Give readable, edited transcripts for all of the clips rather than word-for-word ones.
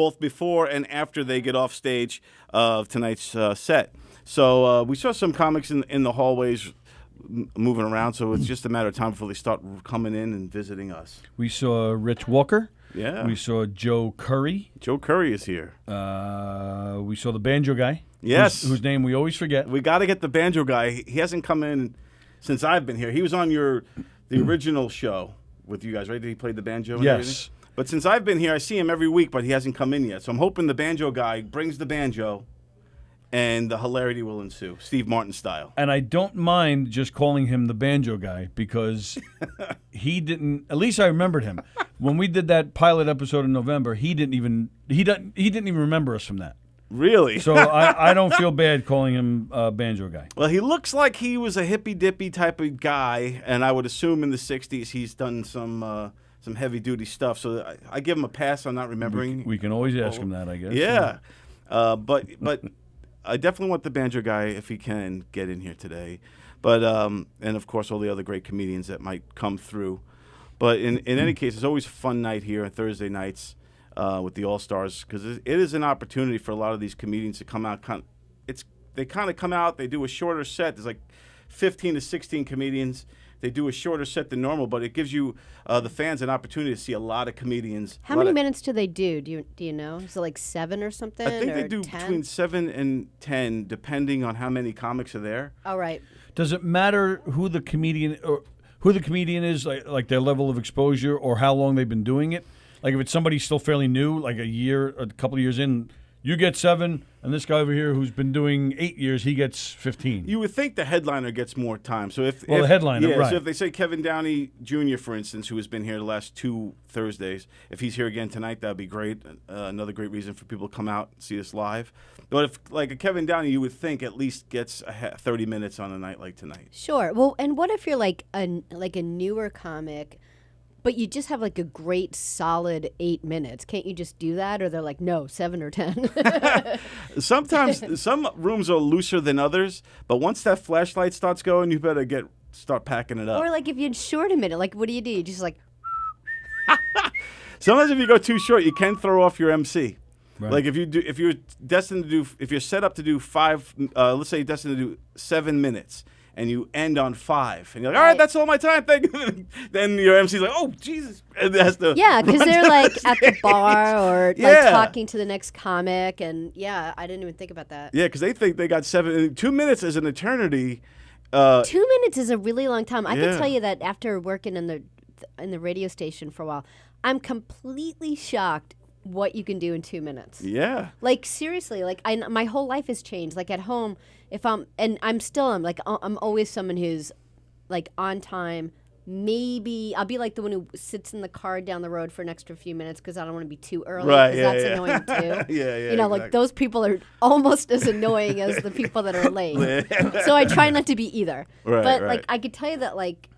both before and after they get off stage of tonight's set. So we saw some comics in the hallways moving around, so it's just a matter of time before they start coming in and visiting us. We saw Rich Walker. Yeah. We saw Joe Curry. Joe Curry is here. We saw the banjo guy. Yes. Whose name we always forget. We got to get the banjo guy. He hasn't come in since I've been here. He was on the original show with you guys, right? Did he play the banjo and everything? Yes. But since I've been here, I see him every week, but he hasn't come in yet. So I'm hoping the banjo guy brings the banjo and the hilarity will ensue, Steve Martin style. And I don't mind just calling him the banjo guy because he didn't. At least I remembered him when we did that pilot episode in November. He didn't even remember us from that. Really? So I don't feel bad calling him banjo guy. Well, he looks like he was a hippy dippy type of guy, and I would assume in the '60s he's done some heavy duty stuff. So I give him a pass on not remembering. We can always ask him that, I guess. Yeah, but I definitely want the banjo guy, if he can, get in here today. But and of course all the other great comedians that might come through. But in any case, it's always a fun night here on Thursday nights with the All Stars, because it is an opportunity for a lot of these comedians to come out. They kind of come out. They do a shorter set. There's like 15 to 16 comedians. They do a shorter set than normal, but it gives you the fans an opportunity to see a lot of comedians. How many minutes do they do? Do you know? Is it like 7 or something? I think they do 10? between 7 and 10, depending on how many comics are there. Oh, right. Does it matter who the comedian is, like their level of exposure, or how long they've been doing it? Like if it's somebody still fairly new, like a couple of years in, you get 7, and this guy over here who's been doing 8 years, he gets 15. You would think the headliner gets more time. So if the headliner, yeah, right. So if they say Kevin Downey Jr., for instance, who has been here the last 2 Thursdays, if he's here again tonight, that'd be great. Another great reason for people to come out and see us live. But if like a Kevin Downey, you would think at least gets 30 minutes on a night like tonight. Sure. Well, and what if you're like a newer comic, but you just have like a great solid 8 minutes? Can't you just do that? Or they're like, no, 7 or 10. Sometimes some rooms are looser than others, but once that flashlight starts going, you better start packing it up. Or like if you'd short a minute, like what do? You just like. Sometimes if you go too short, you can throw off your MC. Right. Like if you're set up to do 5, let's say you're destined to do 7 minutes, and you end on 5, and you're like, all right, that's all my time. Thank you. Then your MC's like, oh Jesus, and has to because they're like at the bar or like talking to the next comic, and I didn't even think about that. Yeah, because they think they got 7. 2 minutes is an eternity. 2 minutes is a really long time. I can tell you that after working in the radio station for a while, I'm completely shocked what you can do in 2 minutes. Yeah. Like seriously, like my whole life has changed. Like at home, I'm always someone who's like on time. Maybe I'll be like the one who sits in the car down the road for an extra few minutes because I don't want to be too early. Right. That's annoying too. Yeah. You know, like those people are almost as annoying as the people that are late. So I try not to be either. Right. But like I could tell you that like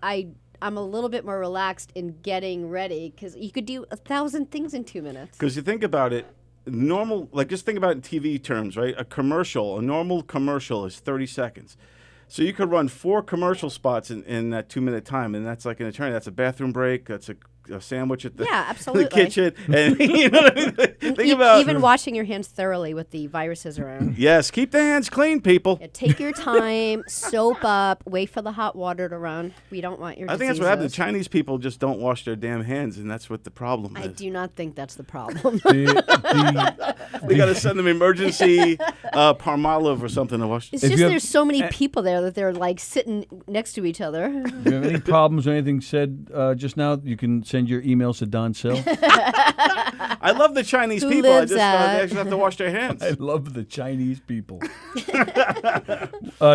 I'm a little bit more relaxed in getting ready because you could do 1,000 things in 2 minutes. Because you think about it, just think about it in TV terms, right? A normal commercial is 30 seconds. So you could run 4 commercial spots in that 2 minute time, and that's like an eternity. That's a bathroom break. That's a sandwich at the, absolutely. the kitchen. And you know what I mean? Think about even washing your hands thoroughly with the viruses around. Yes, keep the hands clean, people. Yeah, take your time, soap up, wait for the hot water to run. We don't want your I think that's diseases. what happens. The Chinese people just don't wash their damn hands, and that's what the problem is. I do not think that's the problem. We got to send them emergency Palmolive or something to wash. It's just there's so many people there that they're like sitting next to each other. If you have any problems or anything said just now, you can send your emails to Don Sill. I love the Chinese Who people. lives They actually have to wash their hands. I love the Chinese people.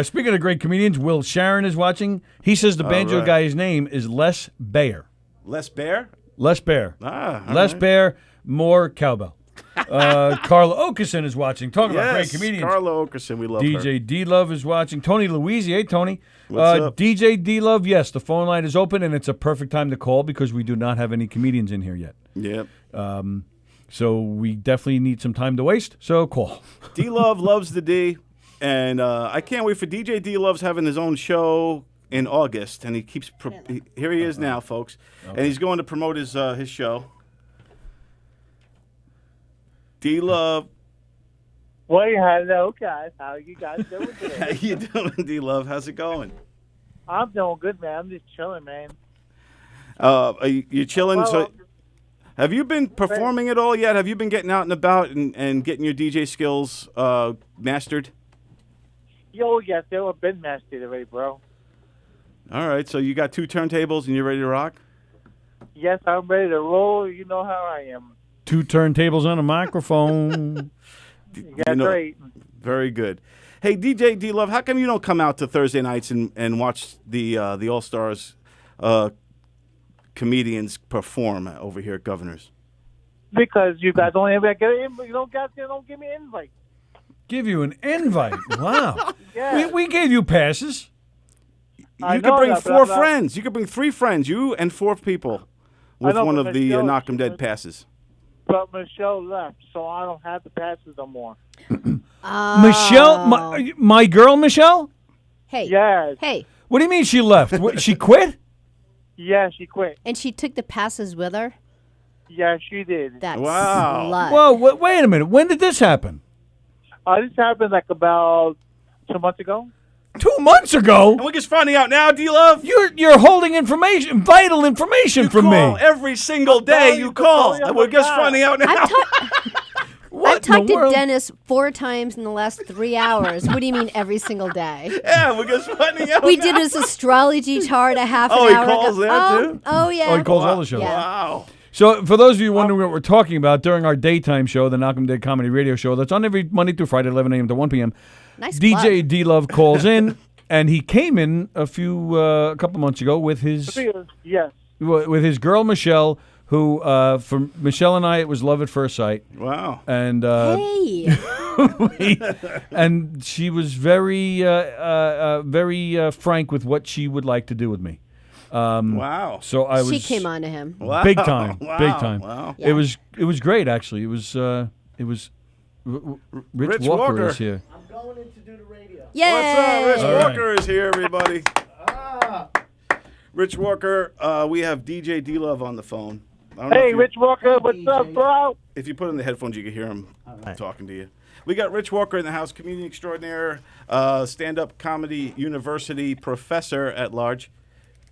Speaking of great comedians, Will Sharon is watching. He says the banjo guy's name is Les Baer. Les Baer? Les Baer. Les right. Baer, more cowbell. Carla Okerson is watching. Talking about great comedians. Carla Okerson, we love her. DJ D-Love is watching. Tony Louise, hey, Tony. What's up? DJ D-Love, yes, the phone line is open, and it's a perfect time to call because we do not have any comedians in here yet. Yep. So we definitely need some time to waste, so call. D-Love loves the D, and I can't wait for DJ D-Love's having his own show in August, and he keeps here he is now, folks, and he's going to promote his show. D-Love. Well, hello, guys. How are you guys doing today? How you doing, D-Love? How's it going? I'm doing good, man. I'm just chilling, man. Are you chilling? Well, So, have you been performing at all yet? Have you been getting out and about and getting your DJ skills mastered? Yo, yes, they were been mastered already, bro. All right, so you got 2 turntables and you're ready to rock? Yes, I'm ready to roll. You know how I am. 2 turntables on a microphone. Yeah, great. Very good. Hey, DJ D-Love, how come you don't come out to Thursday nights and watch the All-Stars comedians perform over here at Governor's? Because you guys don't ever get an invite. You don't give me an invite. Give you an invite. Wow. Yeah. We gave you passes. You could bring 4 friends. You could bring 3 friends, you and 4 people, with know, one but of the Michelle, Knock 'em Dead passes. But Michelle left, so I don't have the passes no more. Michelle, my girl Michelle? Hey. Yes. Hey. What do you mean she left? What, she quit? Yeah, she quit. And she took the passes with her? Yeah, she did. That Wow. slut. Whoa, wait a minute. When did this happen? This happened like about 2 months ago. 2 months ago? And we're just finding out now, D-Love. You're holding information, vital information You from call me. every single day. You call. And we're just finding out now. I've talked to world? Dennis 4 times in the last 3 hours. What do you mean every single day? Yeah, we're just finding out We now. did his astrology chart a half an Oh, he hour calls ago. there, too? Oh, yeah. Oh, he calls all the shows. Yeah. Wow. So, for those of you wondering what we're talking about, during our daytime show, the Knock 'em Dead Comedy Radio Show, that's on every Monday through Friday, 11 a.m. to 1 p.m., Nice DJ plug. D-Love calls in, and he came in a couple months ago with his Yes. girl Michelle, who for Michelle and I it was love at first sight, Wow. and Hey. and she was very frank with what she would like to do with me. Wow. So I was She came on to him. Wow. big time, Wow. big time. Wow. Yeah. It was great actually. It was Rich Walker is here. Yay. What's up? Rich All right. Walker is here, everybody. Rich Walker, we have DJ D-Love on the phone. I don't know Hey, if you- Rich Walker, what's up, bro? If you put in the headphones, you can hear him talking to you. We got Rich Walker in the house, comedian extraordinaire, stand-up comedy university professor at large.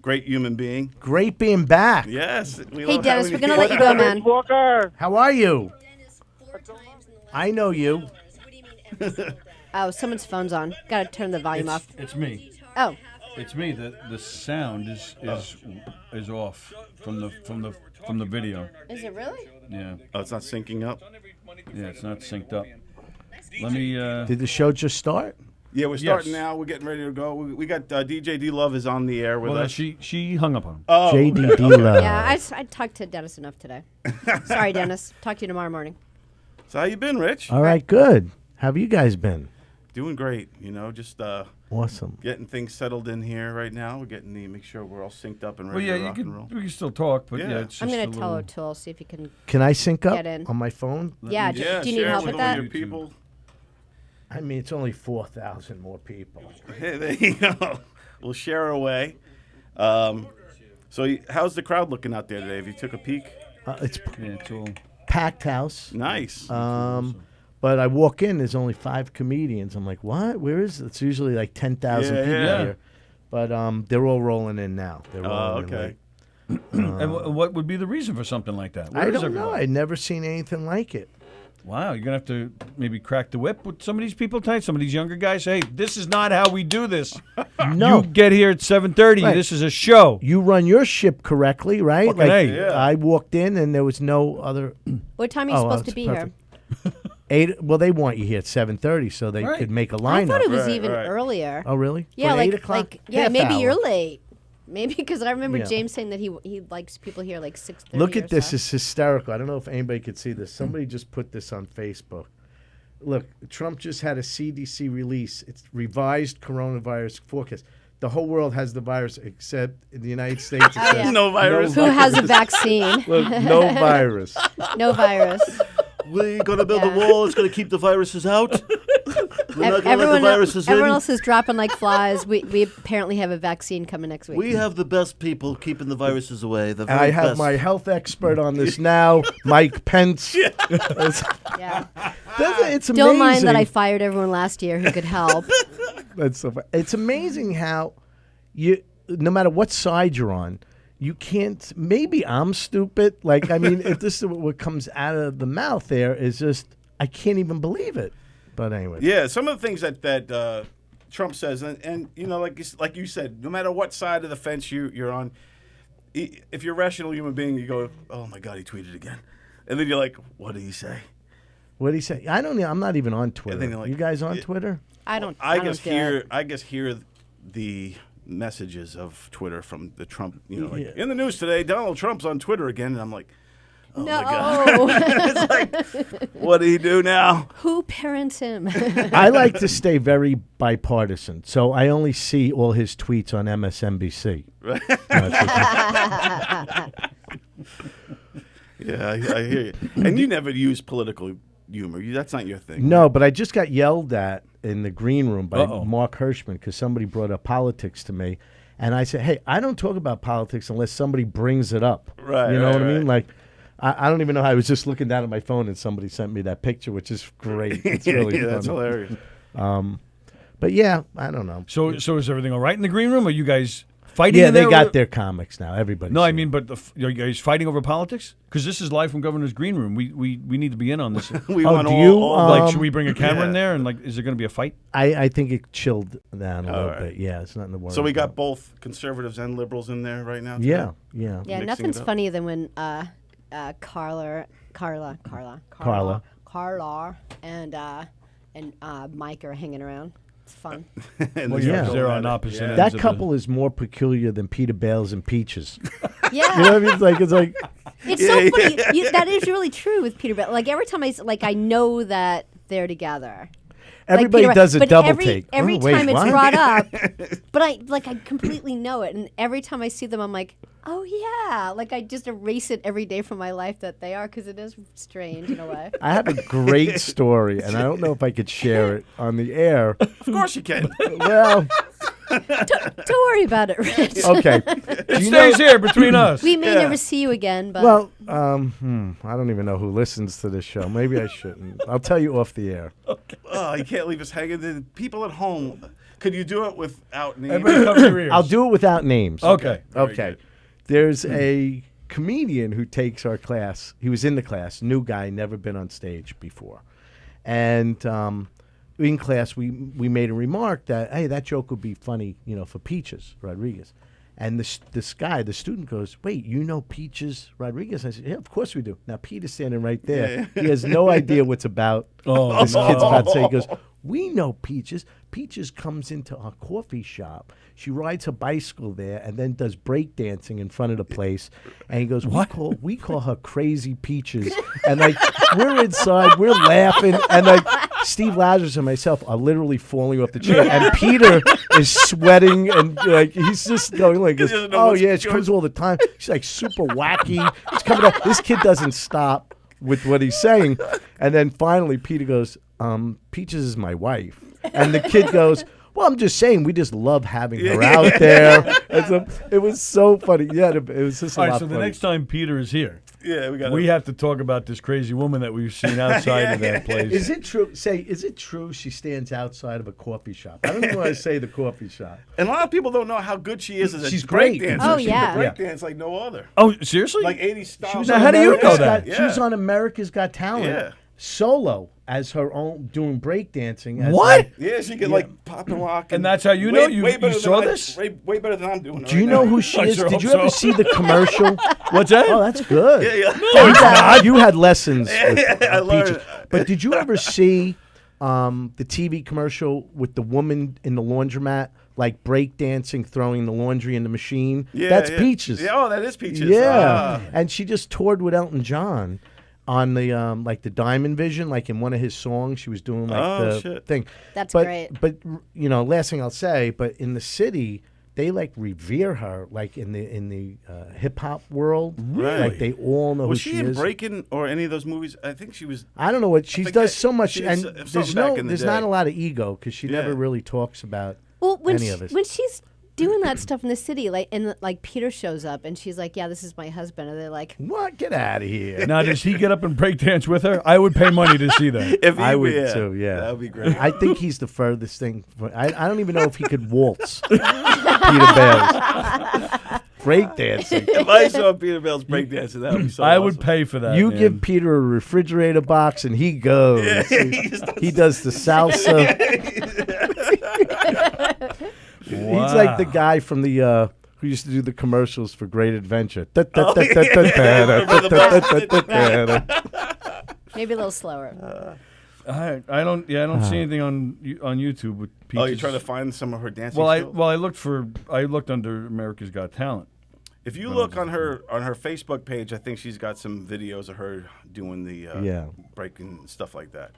Great human being. Great being back. Yes. Hey, Dennis, we're going to let you go, man. Rich Walker. How are you? I know you. Oh, someone's phone's on. Got to turn the volume off. It's me. Oh. It's me. The sound is off from the video. Is it really? Yeah. Oh, it's not syncing up? Yeah, it's not synced up. Let me. Did the show just start? Yeah, we're starting Yes. now. We're getting ready to go. We got DJ D-Love is on the air with Well, us. she hung up on him. Oh, JD Love. Yeah, I talked to Dennis enough today. Sorry, Dennis. Talk to you tomorrow morning. so how you been, Rich? All right, good. How have you guys been? Doing great. Just Awesome. getting things settled in here right now. We're getting make sure we're all synced up and Well, ready yeah, to rock and roll. we can still talk, but Yeah. yeah, it's just I'm going a to tell little- O'Toole, see if he can. Can I sync up Get in. on my phone? Yeah, Yeah, do you need share help it with all that? your people. I mean, it's only 4,000 more people. Hey, there you go. We'll share away. So how's the crowd looking out there today? Have you took a peek? It's Yeah, it's all. packed house. Nice. But I walk in, there's only 5 comedians. I'm like, what? Where is it? It's usually like 10,000 Yeah, people yeah. here. But they're all rolling in now. They're rolling in okay. late. And what would be the reason for something like that? Where I is don't know. everybody? I've never seen anything like it. Wow, you're gonna have to maybe crack the whip with some of these people tonight. Some of these younger guys. Hey, this is not how we do this. No. You get here at 7:30. Right. This is a show. You run your ship correctly, right? Fucking A. Yeah. I walked in and there was no other. What time are you Oh, supposed it's to be perfect. here? 8. Well, they want you here at 7:30 so they Right. could make a I lineup. thought it was Right, even right. earlier. Oh, really? Yeah, For like 8 o'clock? yeah, Half maybe hour. you're late. Maybe because I remember Yeah. James saying that he likes people here like 6:30. Look or at this. so. It's hysterical. I don't know if anybody could see this. Somebody just put this on Facebook. Look, Trump just had a CDC release. It's revised coronavirus forecast. The whole world has the virus except in the United States. It Oh, says yeah. No virus. Who has a vaccine? Look, no virus. No virus. We're gonna build Yeah. a wall. It's gonna keep the viruses out. We're not going to let the viruses everyone in. else is dropping like flies. We apparently have a vaccine coming next week. We have the best people keeping the viruses away. The And very I have best. my health expert on this now, Mike Pence. yeah. It's amazing. Don't mind that I fired everyone last year who could help. That's so funny. It's amazing how you, no matter what side you're on, you can't. Maybe I'm stupid. Like, I mean, if this is what comes out of the mouth, there is just I can't even believe it. But anyway, Yeah, some of the things that Trump says, and you know, like you said, no matter what side of the fence you're on, if you're a rational human being, you go, "Oh my God, he tweeted again," and then you're like, "What did he say?" what did he say? I don't know. I'm not even on Twitter. then you're like, you guys on Twitter? I don't. I don't guess do it. I guess hear the messages of Twitter from the Trump. You know, like Yeah. in the news today, Donald Trump's on Twitter again, and I'm like, "Oh No. my God!" It's like, what did he do now? Who parents him? I like to stay very bipartisan, so I only see all his tweets on MSNBC. Yeah, I hear you. And you never use political humor. That's not your thing. No, but I just got yelled at in the green room by Uh-oh. Mark Hirschman because somebody brought up politics to me. And I said, hey, I don't talk about politics unless somebody brings it up. Right, You know right, what I mean? right. Like, I don't even know how I was just looking down at my phone and somebody sent me that picture, which is great. It's really yeah, fun. that's hilarious. But yeah, I don't know. So is everything all right in the green room? Are you guys fighting? Yeah, in they there got or- their comics now. Everybody. No, I mean, but are you guys fighting over politics? Because this is live from Governor's Green Room. We need to be in on this. We Oh, want do all, you, all Like, should we bring a camera in yeah. there? And like, is there going to be a fight? I think it chilled down a little right. bit. Yeah, it's nothing to worry So we got about. both conservatives and liberals in there right now. Yeah, yeah. Yeah, Mixing nothing's it up. funnier than when Carla, and Mike are hanging around. It's fun. And Well, they yeah. start they're going on at it. opposite Yeah. ends. That of couple is more peculiar than Peter Bales and Peaches. Yeah. You know what I mean? It's like It's so funny. That is really true with Peter Bell. Like every time I know that they're together. everybody Peter, does a but double every, take. Every Oh, wait, time it's what? brought up, but I completely know it, and every time I see them, I'm like, oh yeah, like I just erase it every day from my life that they are because it is strange in a way. I have a great story, and I don't know if I could share it on the air. Of course you can. Well, Don't worry about it, Rich. okay. It stays here between us. We may never see you again, but Well, I don't even know who listens to this show. Maybe I shouldn't. I'll tell you off the air. Oh, you can't leave us hanging. The people at home, could you do it without names? Everybody cover your ears. I'll do it without names. Okay. Very Okay. good. There's a comedian who takes our class. He was in the class, new guy, never been on stage before. And in class, we made a remark that, hey, that joke would be funny, for Peaches Rodriguez. And this guy, the student, goes, wait, you know Peaches Rodriguez? I said, yeah, of course we do. Now, Peter's standing right there. He has no idea what's about. Oh, This kid's about to say, he goes, we know Peaches. Peaches comes into our coffee shop. She rides her bicycle there and then does break dancing in front of the place. And he goes, we call her Crazy Peaches. And like we're inside, we're laughing, and like Steve Lazarus and myself are literally falling off the chair. And Peter is sweating and like he's just going like this. He doesn't know Oh what's yeah, she going comes all the time. She's like super wacky. It's coming up. This kid doesn't stop with what he's saying. And then finally Peter goes, Peaches is my wife. And the kid goes, well, I'm just saying, we just love having her out there. And so, it was so funny. Yeah, it was just a All right, lot so the funny. next time Peter is here, Yeah, we have to talk about this crazy woman that we've seen outside of that place. Is it true? Is it true she stands outside of a coffee shop? I don't even want to say the coffee shop. And a lot of people don't know how good she is as a She's great. breakdancer. Oh, She yeah. can break dance like no other. Oh, seriously? Like 80 styles. She was Now, on how do you know America's that? Got- She was on America's Got Talent. Yeah. Solo as her own doing breakdancing. as What? like- Yeah, she can like pop and rock. And that's how you know? You better than saw I- this? Way better than I'm doing. Do you know who she I is? sure Did hope you ever so. see the commercial? What's that? Oh, that's good. Yeah, yeah. No, it's not. You had lessons with I learned. Peaches. But did you ever see the TV commercial with the woman in the laundromat, like breakdancing, throwing the laundry in the machine? Yeah, That's yeah. Peaches. Yeah, oh, that is Peaches. Yeah. Ah. And she just toured with Elton John on the like the Diamond Vision, like in one of his songs. She was doing like Oh, the shit. thing. That's but, great. But last thing I'll say, but in the city, they like revere her, like in the hip hop world. Really? Like they all know Was who she she in is. Breaking or any of those movies? I think she was. I don't know what she does so much, she and was there's something back in the there's not day. a lot of ego because she never really talks about any of it. When she's doing that stuff in the city, like and like Peter shows up and she's like, "Yeah, this is my husband," and they're like, What? Get out of here! Now, does he get up and break dance with her? I would pay money to see that. If I he- would too. Yeah, that would be great. I think he's the furthest thing. I don't even know if he could waltz. Peter Bales. Break dancing. If I saw Peter Bell's breakdancing, that would be so I would awesome. pay for that. You man. give Peter a refrigerator box and he goes. He does the salsa. He's like the guy from the who used to do the commercials for Great Adventure. maybe a little slower. I don't see anything on YouTube with Peaches. Oh, you're trying to find some of her dancing. Well, skills? I looked under America's Got Talent. If you look on her Facebook page, I think she's got some videos of her doing the breaking stuff like that.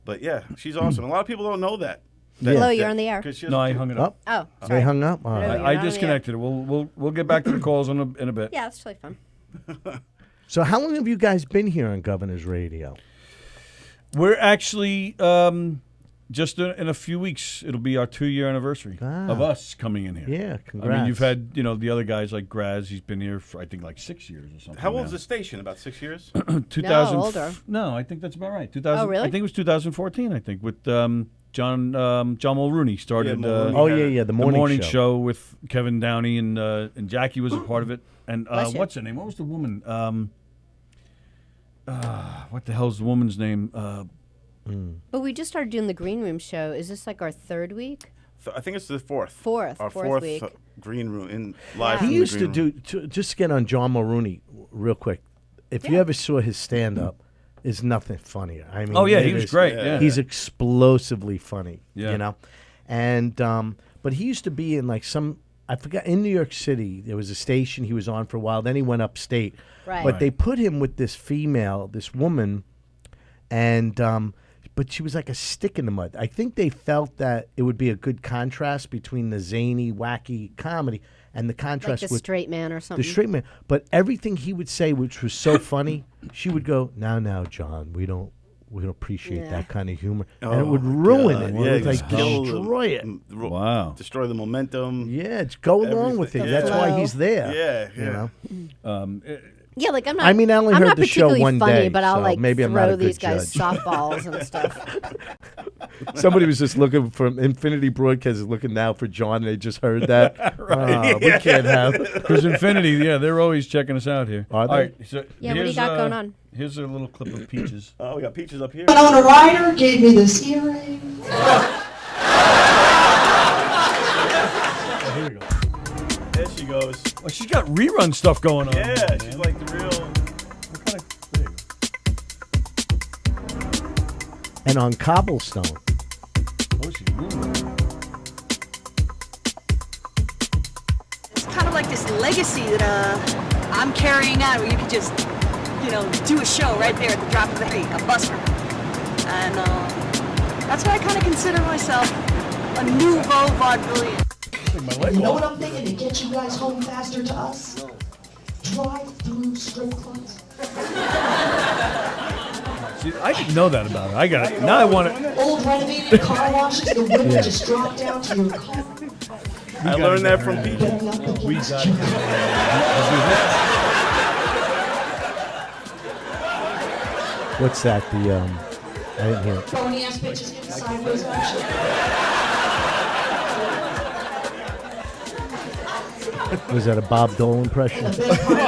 But yeah, she's awesome. A lot of people don't know that. Hello, you're on the air. No, I hung it up. Oh, They sorry. hung up. All No, right. you're not I on the air. disconnected it. We'll get back to the calls in a bit. Yeah, that's totally fun. So how long have you guys been here on Governor's Radio? We're actually just in a few weeks. It'll be our 2-year anniversary of us coming in here. Yeah, congrats. I mean, you've had the other guys like Graz. He's been here for I think like 6 years or something. How old now. is the station? About 6 years? 2000. older. No, I think that's about right. 2000. Oh, really? I think it was 2014. I think with John Mulrooney started. Mulrooney. The the morning, morning show with Kevin Downey and Jackie was a part of it. And Bless you. what's her name? What was the woman? What the hell's the woman's name? But we just started doing the Green Room show. Is this like our third week? I think it's the fourth. Fourth. Our Fourth fourth week. green room in live. Yeah. from He the used to green room. do just to get on John Mulrooney real quick. If you ever saw his stand up, is nothing funnier. I mean, Oh yeah, it he was is- great. Yeah. He's explosively funny. Yeah. You know, and but he used to be in like I forgot in New York City. There was a station he was on for a while. Then he went upstate. Right. But they put him with this woman, and but she was like a stick in the mud. I think they felt that it would be a good contrast between the zany, wacky comedy and the Like contrast the with straight man or something. the straight man. But everything he would say, which was so funny, she would go, "Now, John, we don't appreciate Yeah. that kind of humor," and it Oh, would ruin God. it. Yeah, It would just like kill the- destroy it. Wow. Destroy the momentum. Yeah, just go along with it. Everything. That's why Flow. he's there. Yeah, You yeah. know. Yeah, like I'm not. I mean, I only I'm heard not the show particularly one funny, day, but I'll so like maybe I'm not throw a good these guys judge. softballs and stuff. Somebody was just looking from Infinity Broadcast is looking now for John. And they just heard that. We can't have. Because Infinity, yeah, they're always checking us out here. Are they? All right, so Yeah, what do you here's, got going on? Here's a little clip of Peaches. Oh, we got Peaches up here. Winona Ryder gave me this earring. Here we go. There she goes. Oh, she's got rerun stuff going on. Yeah, she's like the real. What kind of, there you go. And on Cobblestone. Oh, she's moving. It's kind of like this legacy that I'm carrying on, where you could just, do a show right there at the drop of a hat, a busker. And that's why I kind of consider myself a nouveau vaudevillian. You know what I'm thinking to get you guys home faster to us? Drive-through strip clubs. See, I didn't know that about her. I got it. Now I want it. Old renovated car washes, the women just drop down to your car. I learned that from Peaches. Getting up against We got it. What's that? I didn't hear it. Phony ass bitches getting sideways action. Was that a Bob Dole impression? The best part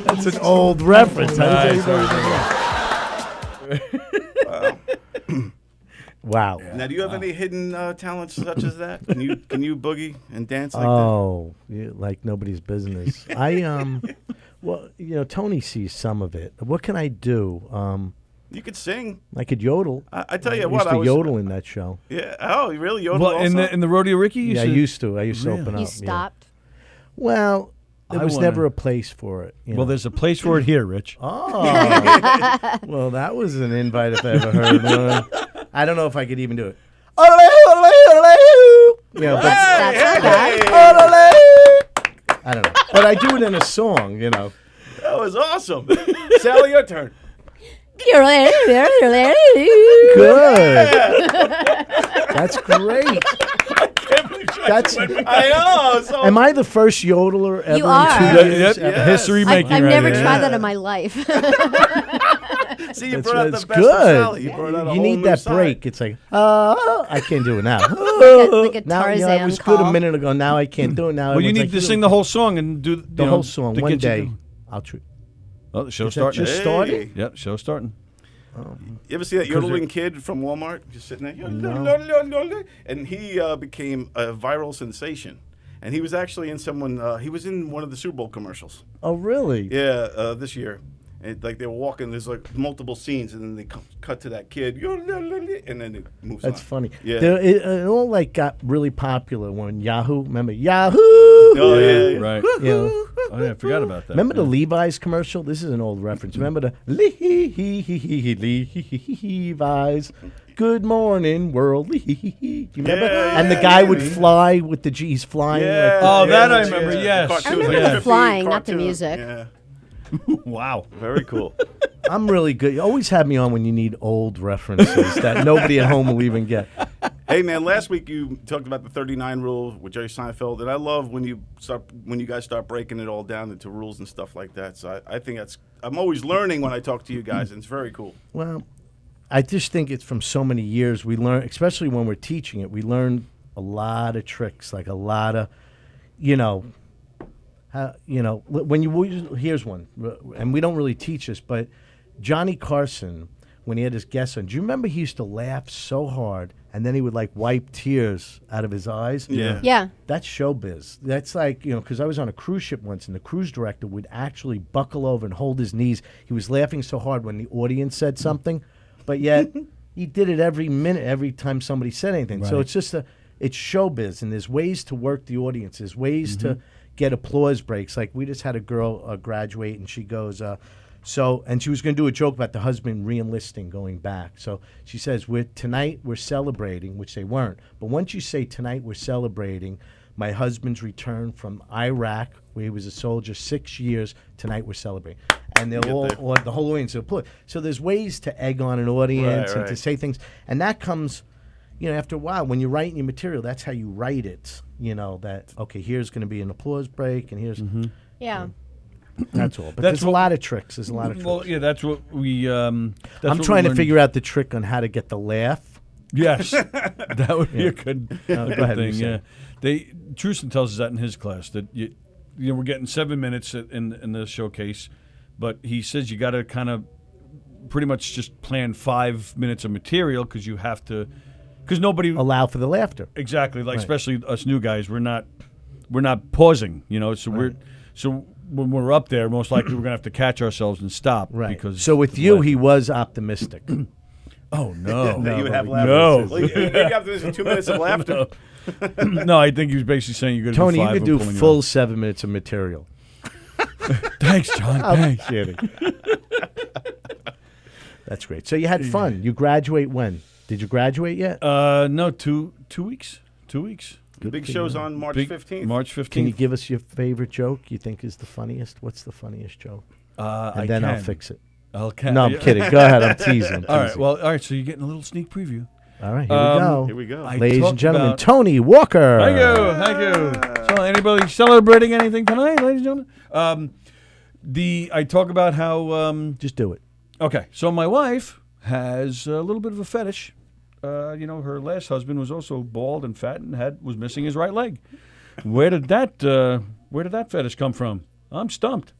That's an old reference. How does Nice. everybody know? Wow. Now, do you have any hidden talents such as that? Can you boogie and dance like Oh, like nobody's business. Well, Tony sees some of it. What can I do? that? You could sing. I could yodel. I tell you I what, used I to was yodel in that show. Yeah. Oh, you really yodel Well, also? in the Rodeo Ricky? Yeah, I used to. I used to open up. You yeah. stopped. Well, there I was wanna- never a place for it. Well, there's a place for it here, Rich. Oh. Well, that was an invite if I ever heard one. I don't know if I could even do it. Ole, ole, ole. You know, but That's not bad. I don't know. But I do it in a song, you know. That was awesome. Sally, your turn. Good. That's great. That's. I know. So Am I the first yodeler ever? You are. In 2 years? Yes. History making I've right never here. tried that in my life. see, you brought out the That's best of Sally. good. You brought out a You whole need new that side. break. It's like, I can't do it now. like a Now, you know, I Tarzan was call. good a minute ago. Now I can't do it. Now Well, you everyone's need like, to sing the whole song and do the whole song to one get you day. going. I'll try. Oh, the show's Is that starting. just Hey. starting? Yep, show's starting. You ever see that yodeling kid from Walmart just sitting there? And he became a viral sensation. And he was actually in he was in one of the Super Bowl commercials. Oh, really? Yeah, this year. And like they were walking, there's like multiple scenes, and then they cut to that kid, and then it moves on. That's funny. Yeah. It all like got really popular when Yahoo. Remember Yahoo? Oh, yeah. Right. You know, Oh, yeah, I forgot about that. remember the Yeah. Levi's commercial? This is an old reference. Remember the Levi's? Good morning, world. Do you remember? Yeah, and the yeah, guy yeah, would yeah. fly with the G. He's flying. Yeah. Oh, that I yeah, remember, yeah. yes. The cartoon, I remember like the 50 flying, not the cartoon. music. Yeah. Wow. Very cool. I'm really good. You always have me on when you need old references that nobody at home will even get. Hey man, last week you talked about the 39 rule with Jerry Seinfeld, and I love when you guys start breaking it all down into rules and stuff like that. So I think I'm always learning when I talk to you guys, and it's very cool. Well, I just think it's from so many years. We learn, especially when we're teaching it, we learn a lot of tricks, like a lot of, when here's one, and we don't really teach this, but Johnny Carson, when he had his guests on, do you remember he used to laugh so hard, and then he would like wipe tears out of his eyes? Yeah. Yeah. That's showbiz. That's like, because I was on a cruise ship once, and the cruise director would actually buckle over and hold his knees. He was laughing so hard when the audience said something, but yet he did it every minute, every time somebody said anything. So Right. it's just it's showbiz, and there's ways to work the audience. There's ways to get applause breaks. Like we just had a girl graduate, and she goes, and she was going to do a joke about the husband re-enlisting, going back. So she says, tonight we're celebrating, which they weren't. But once you say tonight we're celebrating my husband's return from Iraq, where he was a soldier 6 years, tonight we're celebrating. And they'll all the whole audience will applaud. So there's ways to egg on an audience and to say things. And that comes, after a while, when you're writing your material, that's how you write it. That, okay, here's going to be an applause break, and here's... Yeah. That's all. But That's there's a what- lot of tricks. There's a lot of tricks. Well, yeah, that's what we. I'm trying to figure out the trick on how to get the laugh. Yes, that would be a good, Go good ahead, thing. you Yeah, say. Truson tells us that in his class that we're getting 7 minutes in the showcase, but he says you got to kind of pretty much just plan 5 minutes of material because you have to, because nobody Allow for the laughter. exactly like Right. especially us new guys we're not pausing, so when we're up there most likely we're gonna have to catch ourselves and stop Right. because So with you, he was optimistic. oh no That you would have but laughter. no. Well, maybe after this 2 minutes of laughter. no I think he was basically saying you're gonna Tony, do you 5 could and do pulling you full out. 7 minutes of material. Thanks John thanks. Kidding. That's great. So you had fun. You graduate when? Did you graduate yet? No, 2 weeks. 2 weeks. The big show's on March Big- 15th. March 15th. Can you give us your favorite joke you think is the funniest? What's the funniest joke? I And then I'll can. fix it. I'll can. No, I'm kidding. Go ahead. I'm teasing. All right. Well, all right. So you're getting a little sneak preview. All right. Here we go. Here we go. I Ladies and talked gentlemen, about- Tony Walker. Thank you. Thank you. So, anybody celebrating anything tonight, ladies and gentlemen? I talk about how. Just do it. Okay. So my wife has a little bit of a fetish. Her last husband was also bald and fat and was missing his right leg. Where did that fetish come from? I'm stumped.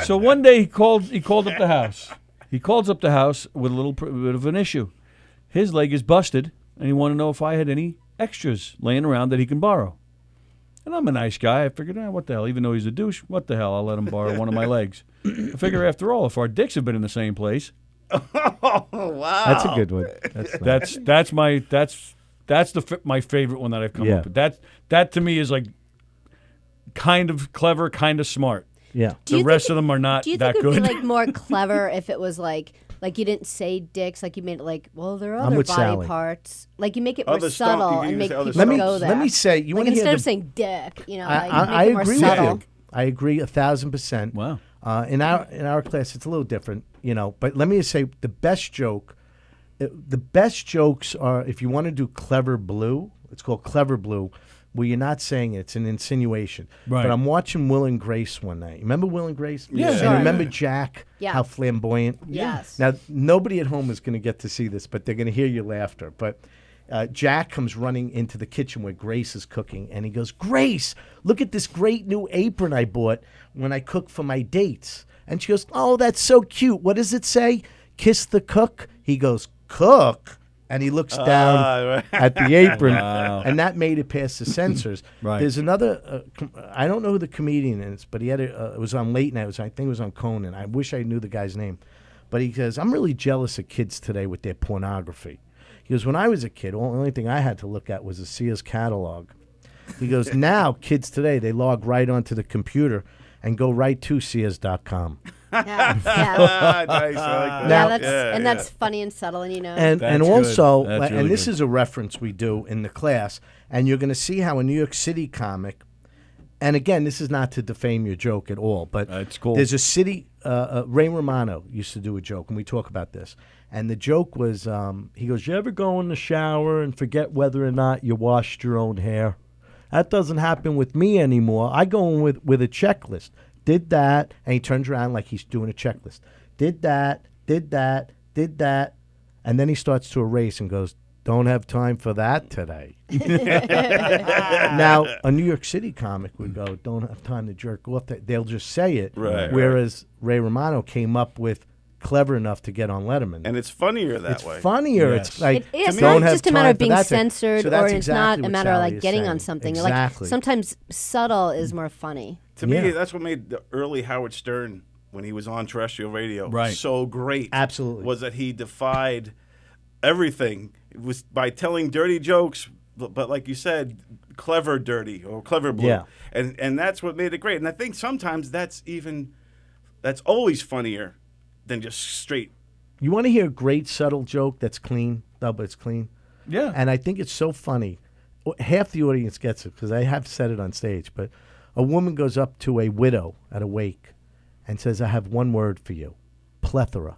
So one day he called up the house. He calls up the house with a little bit of an issue. His leg is busted, and he wanted to know if I had any extras laying around that he can borrow. And I'm a nice guy. I figured, what the hell? Even though he's a douche, what the hell? I'll let him borrow one of my legs. I figure, after all, if our dicks have been in the same place, That's a good one. That's nice. that's my favorite one that I've come Yeah. up with. That to me is like kind of clever, kind of smart. Yeah. Do you The rest think of them are not Do you that think it'd good. be like more clever if it was like Like you didn't say dicks. Like you made it like, well, there are I'm other with body Sally. parts. Like you make it more Other stomach- subtle you can and make say other people Let me go there. let me say, you like want to hear instead the of saying dick, you know, I, like I, make I it more agree subtle. with you. I agree 1,000%. Wow. In our class, it's a little different, you know. But let me just say, the best jokes are if you want to do clever blue. It's called clever blue, where you're not saying it, it's an insinuation. Right. But I'm watching Will and Grace one night. Remember Will and Grace? Yeah. And Sure. remember Jack? Yeah. How flamboyant. Yes. Now nobody at home is going to get to see this, but they're going to hear your laughter. But Jack comes running into the kitchen where Grace is cooking, and he goes, "Grace, look at this great new apron I bought when I cook for my dates." And she goes, "Oh, that's so cute. What does it say? Kiss the cook?" He goes, "Cook?" And he looks down right. at the apron, Wow. and that made it past the censors. Right. There's another, I don't know who the comedian is, but he had it was on Late Night. I think it was on Conan. I wish I knew the guy's name. But he says, "I'm really jealous of kids today with their pornography." He goes, "When I was a kid, the only thing I had to look at was a Sears catalog." He goes, "Now kids today, they log right onto the computer and go right to Sears.com." Yeah, yeah. Nice. I like that. Yeah, that's Yeah, and yeah. that's funny and subtle, and you know. And That's good. also, That's really and this good. is a reference we do in the class, and you're going to see how a New York City comic, and again, this is not to defame your joke at all, but It's cool. there's a city, Ray Romano used to do a joke, and we talk about this, and the joke was, he goes, "You ever go in the shower and forget whether or not you washed your own hair? That doesn't happen with me anymore. I go in with a checklist. Did that," and he turns around like he's doing a checklist. Did that, did that, did that, and then he starts to erase and goes, "Don't have time for that today." Now, a New York City comic would go, "Don't have time to jerk off." They'll just say it. Right, Whereas Ray Romano came up with clever enough to get on Letterman. And it's funnier that It's way. funnier. Yes. It's like, It's don't not have just a matter time of for being that today. censored, So or that's it's not exactly a what matter of Sally like is getting saying. on something. Exactly. Like sometimes subtle is more funny. To me, Yeah. that's what made the early Howard Stern, when he was on terrestrial radio, Right. so great. Absolutely. Was that he defied everything. It was by telling dirty jokes, but like you said, clever dirty or clever blue. Yeah. And that's what made it great. And I think sometimes that's always funnier than just straight. You want to hear a great subtle joke that's clean? No, but it's clean. Yeah. And I think it's so funny. Half the audience gets it because I have said it on stage. But a woman goes up to a widow at a wake and says, "I have one word for you, plethora."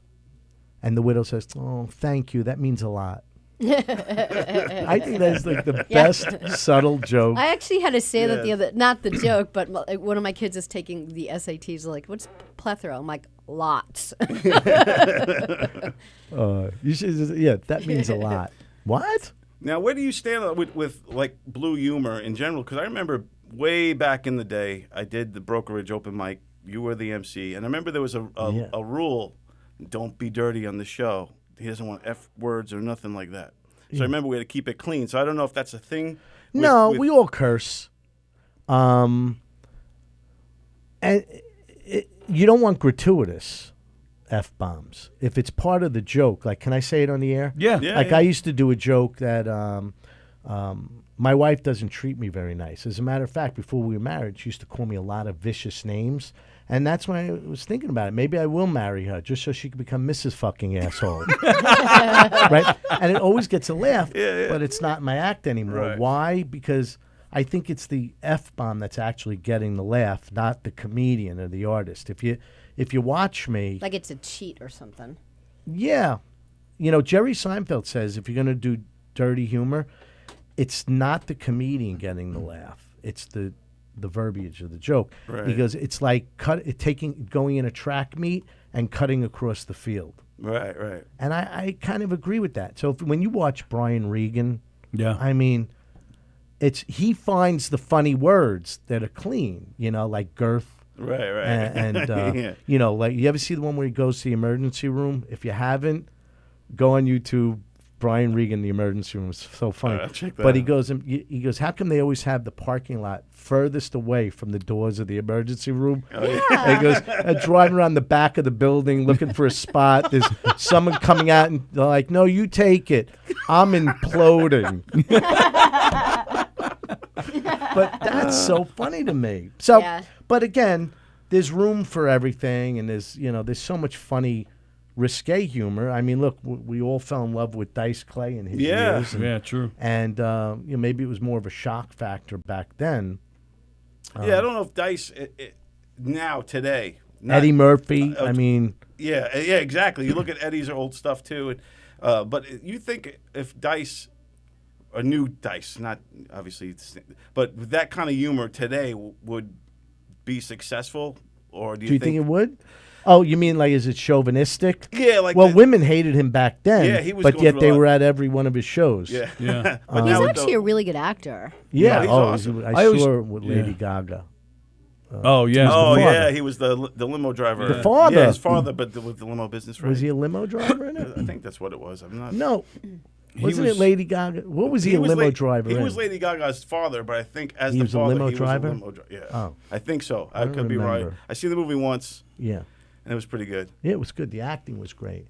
And the widow says, "Oh, thank you. That means a lot." I think that's like the best subtle joke. I actually had to say that the other, not the joke, but like one of my kids is taking the SATs. Like, what's plethora? I'm like, lots. You should just, yeah, that means a lot. What? Now, where do you stand with like blue humor in general? Because I remember way back in the day, I did the brokerage open mic. You were the MC, and I remember there was a rule: don't be dirty on the show. He doesn't want F words or nothing like that. So I remember we had to keep it clean. So I don't know if that's a thing. No, we all curse. And you don't want gratuitous F-bombs. If it's part of the joke, like, can I say it on the air? Yeah. Yeah, Like, yeah. I used to do a joke that my wife doesn't treat me very nice. As a matter of fact, before we were married, she used to call me a lot of vicious names. And that's when I was thinking about it. Maybe I will marry her just so she can become Mrs. Fucking Asshole. Right? And it always gets a laugh, but it's not my act anymore. Right. Why? Because I think it's the F-bomb that's actually getting the laugh, not the comedian or the artist. If you watch me... Like it's a cheat or something. Yeah. You know, Jerry Seinfeld says if you're going to do dirty humor, it's not the comedian getting the laugh. It's the verbiage of the joke. Right. He goes, it's like going in a track meet and cutting across the field. Right, right. And I kind of agree with that. So when you watch Brian Regan, Yeah. I mean, he finds the funny words that are clean, you know, like girth. Right, right. And Yeah. you know, like, you ever see the one where he goes to the emergency room? If you haven't, go on YouTube. Brian Regan, the emergency room, is so funny. I'll check that But he out. goes, how come they always have the parking lot furthest away from the doors of the emergency room? Oh, yeah. And he goes, driving around the back of the building looking for a spot. There's someone coming out and they're like, "No, you take it. I'm imploding." But that's so funny to me. So, Yeah. but again, there's room for everything, and there's so much funny risque humor. I mean, look, we all fell in love with Dice Clay in his Yeah. years. And, Yeah, true. And maybe it was more of a shock factor back then. Yeah, I don't know if Dice now today. Not, Eddie Murphy. I mean, yeah, exactly. You look at Eddie's old stuff too, but you think if Dice, a new Dice, not obviously, but with that kind of humor today would be successful, or do you think it would? Oh, you mean like is it chauvinistic? Yeah, like well, women hated him back then. Yeah, he was but going yet through they a lot. were at every one of his shows. Yeah, Yeah. but He's now actually a really good actor. Yeah, he's oh, awesome. I always- saw it with Lady yeah. Gaga. Oh, yeah. Oh the yeah, father. he was the limo driver. The father. Yeah, his father, but with the limo business. Right? Was he a limo driver in it? I think that's what it was. I'm not. No. Wasn't was- it Lady Gaga? What was he a was limo La- driver He in? was Lady Gaga's father, but I think as He the was a father, limo he driver? was a limo driver. Yeah, Oh. I think so. I don't could be right. remember. I seen the movie once, Yeah. and it was pretty good. Yeah, it was good. The acting was great.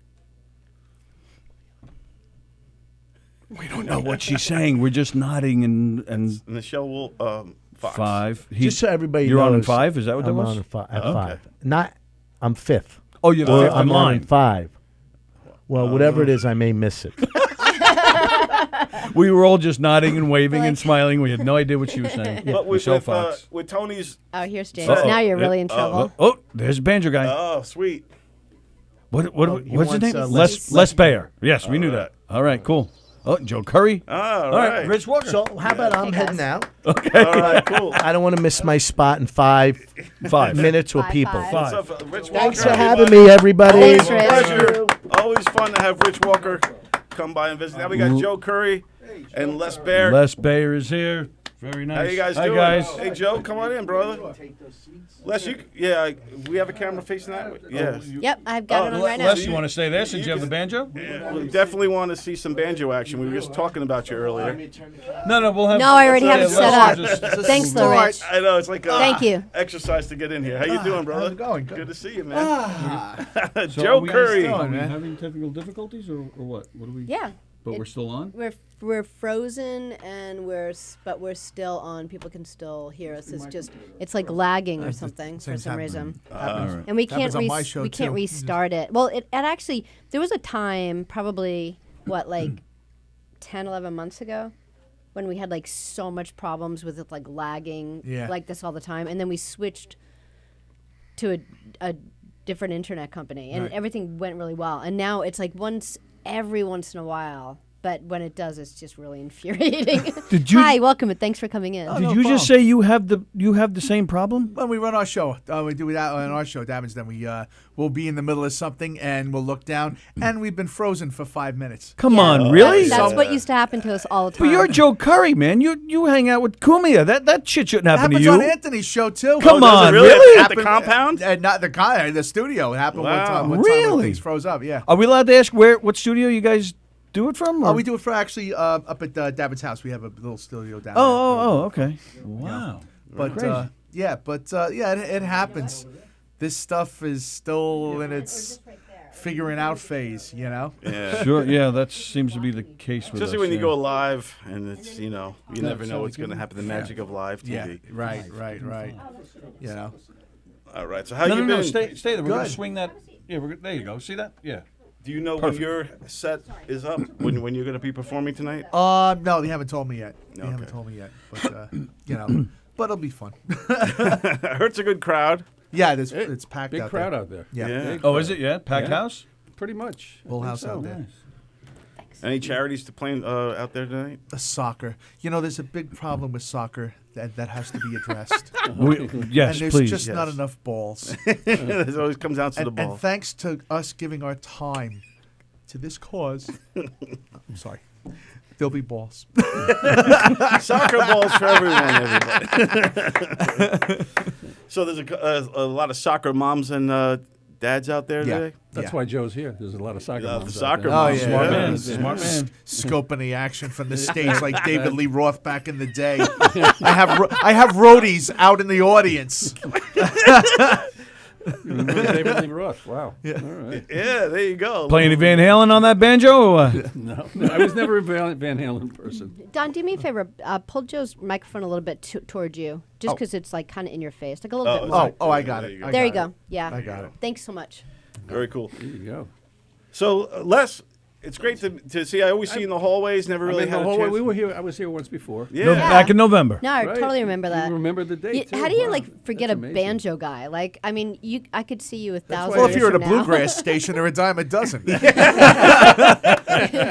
We don't know what she's saying. We're just nodding and Michelle Fox. 5. Just so everybody You're knows. on in 5? Is that what that I'm was? on in at Okay. 5. Not, I'm 5th. Oh, you're the Or fifth in I'm on in line. 5. Well, whatever it is, I may miss it. We were all just nodding and waving and Like- smiling. We had no idea what she was saying. But Michelle Fox. with Tony's, Oh, here's James. Uh-oh. Now you're really in trouble. Oh, there's a banjo guy. oh sweet, What? he What's his wants, name? Les- Les Bayer. Yes, we knew that. All right, cool. Oh, Joe Curry. all All right, right, Rich Walker. So how about I'm Hey, heading guys. out? all right, cool. I don't want to miss my spot in 5 5 minutes or Five, people. five. What's up, Rich Walker? Thanks for having everybody? me, everybody. Thanks, Rich. Pleasure. Always fun to have Rich Walker come by and visit. Now we got Joe Curry and Les Baer. Les Bayer is here. Very nice. How you guys Hi, doing? guys. Hey Joe, come on in, brother. Les, we have a camera facing that way. Yeah. Yep, I've got it on right now. Les, you want to stay there since you have the banjo? We definitely want to see some banjo action. We were just talking about you earlier. No, we'll have. No, I already have it Les set up. will just- Thanks, though, Rich. I know it's like a Thank you. exercise to get in here. How you doing, brother? how's it going? Good to see you, man. So Joe are we Curry. Are we man? having technical difficulties or what? What are we? Yeah. But we're still on. We're frozen and but we're still on. People can still hear us. It's like lagging or something for some reason. And we can't Happens on my show, we can't too. restart it. Well, it actually there was a time probably like 10, 11 months ago when we had like so much problems with it like lagging Yeah. like this all the time, and then we switched to a different internet company, and Right. everything went really well. And now it's like every once in a while, but when it does, it's just really infuriating. Did you- Hi, welcome, and thanks for coming in. Did no you just say you have the same problem? When we run our show, we do that on our show, Damage. Then we'll be in the middle of something and we'll look down, and we've been frozen for 5 minutes. Come Yeah. on, really? That's what used to happen to us all the time. But you're Joe Curry, man. You hang out with Kumia. That shit shouldn't It happen to happens you. on Anthony's show too. Come does it on, really? really? At the compound? Not the studio. It happened one Wow. time. One time Really? when things froze up. Yeah. Are we allowed to ask what studio you guys do it from? or- We do it for actually up at David's house. We have a little studio down there. Oh, okay. Wow. But Crazy. it happens. This stuff is still in its figuring out phase, you know. Yeah. Sure. Yeah, that seems to be the case with Especially us, when you yeah. go live and it's you never know what's going to happen. The magic of live Yeah, TV. right. You know. All right. So how No, you no, been? stay there. We're gonna Good. swing that. Yeah, there you go. See that? Yeah. Do you know when your set is up? When you're going to be performing tonight? No, they haven't told me yet. They haven't Okay. told me yet. But but it'll be fun. I heard it's a good crowd. Yeah, it's packed Big out crowd there. out there. Yeah. Yeah. Oh, is it? Yeah. Packed Yeah. house. Pretty much. Full I think house so. out there. Any charities to play out there tonight? Soccer. There's a big problem with soccer that has to be addressed. Yes, and there's please. just not Yes. enough balls. It always comes down to the and ball. thanks to us giving our time to this cause, I'm sorry, there'll be balls. Soccer balls for everyone. So there's a lot of soccer moms and dads out there Yeah. today. That's why Joe's here. There's a lot of soccer Yeah, moms the out soccer there. moms. yeah. Smart Yeah. man. Yeah. Smart man. Scoping the action from the stage like David Lee Roth back in the day. I have roadies out in the audience. Remember David Lee Roth? Wow. Yeah. All right. Yeah, there you go. Play any Van Halen on that banjo? Or what? No, I was never a Van Halen person. Don, do me a favor. Pull Joe's microphone a little bit towards you, just because it's like kind of in your face, like a little bit more. I got it. There you go. There you go. Yeah. I got it. Thanks so much. Very cool. There you go. So Les, it's great to see. I always see you in the hallways. Never really had a hallway. chance. We were here. I was here once before. Yeah. Back in November. No, I Right. totally remember that. You remember the date? too? How do you Wow. forget That's a amazing. banjo guy? Like, I mean, I could see you 1,000 Well, years if you're at a from now. bluegrass station, they're a dime a dozen. Is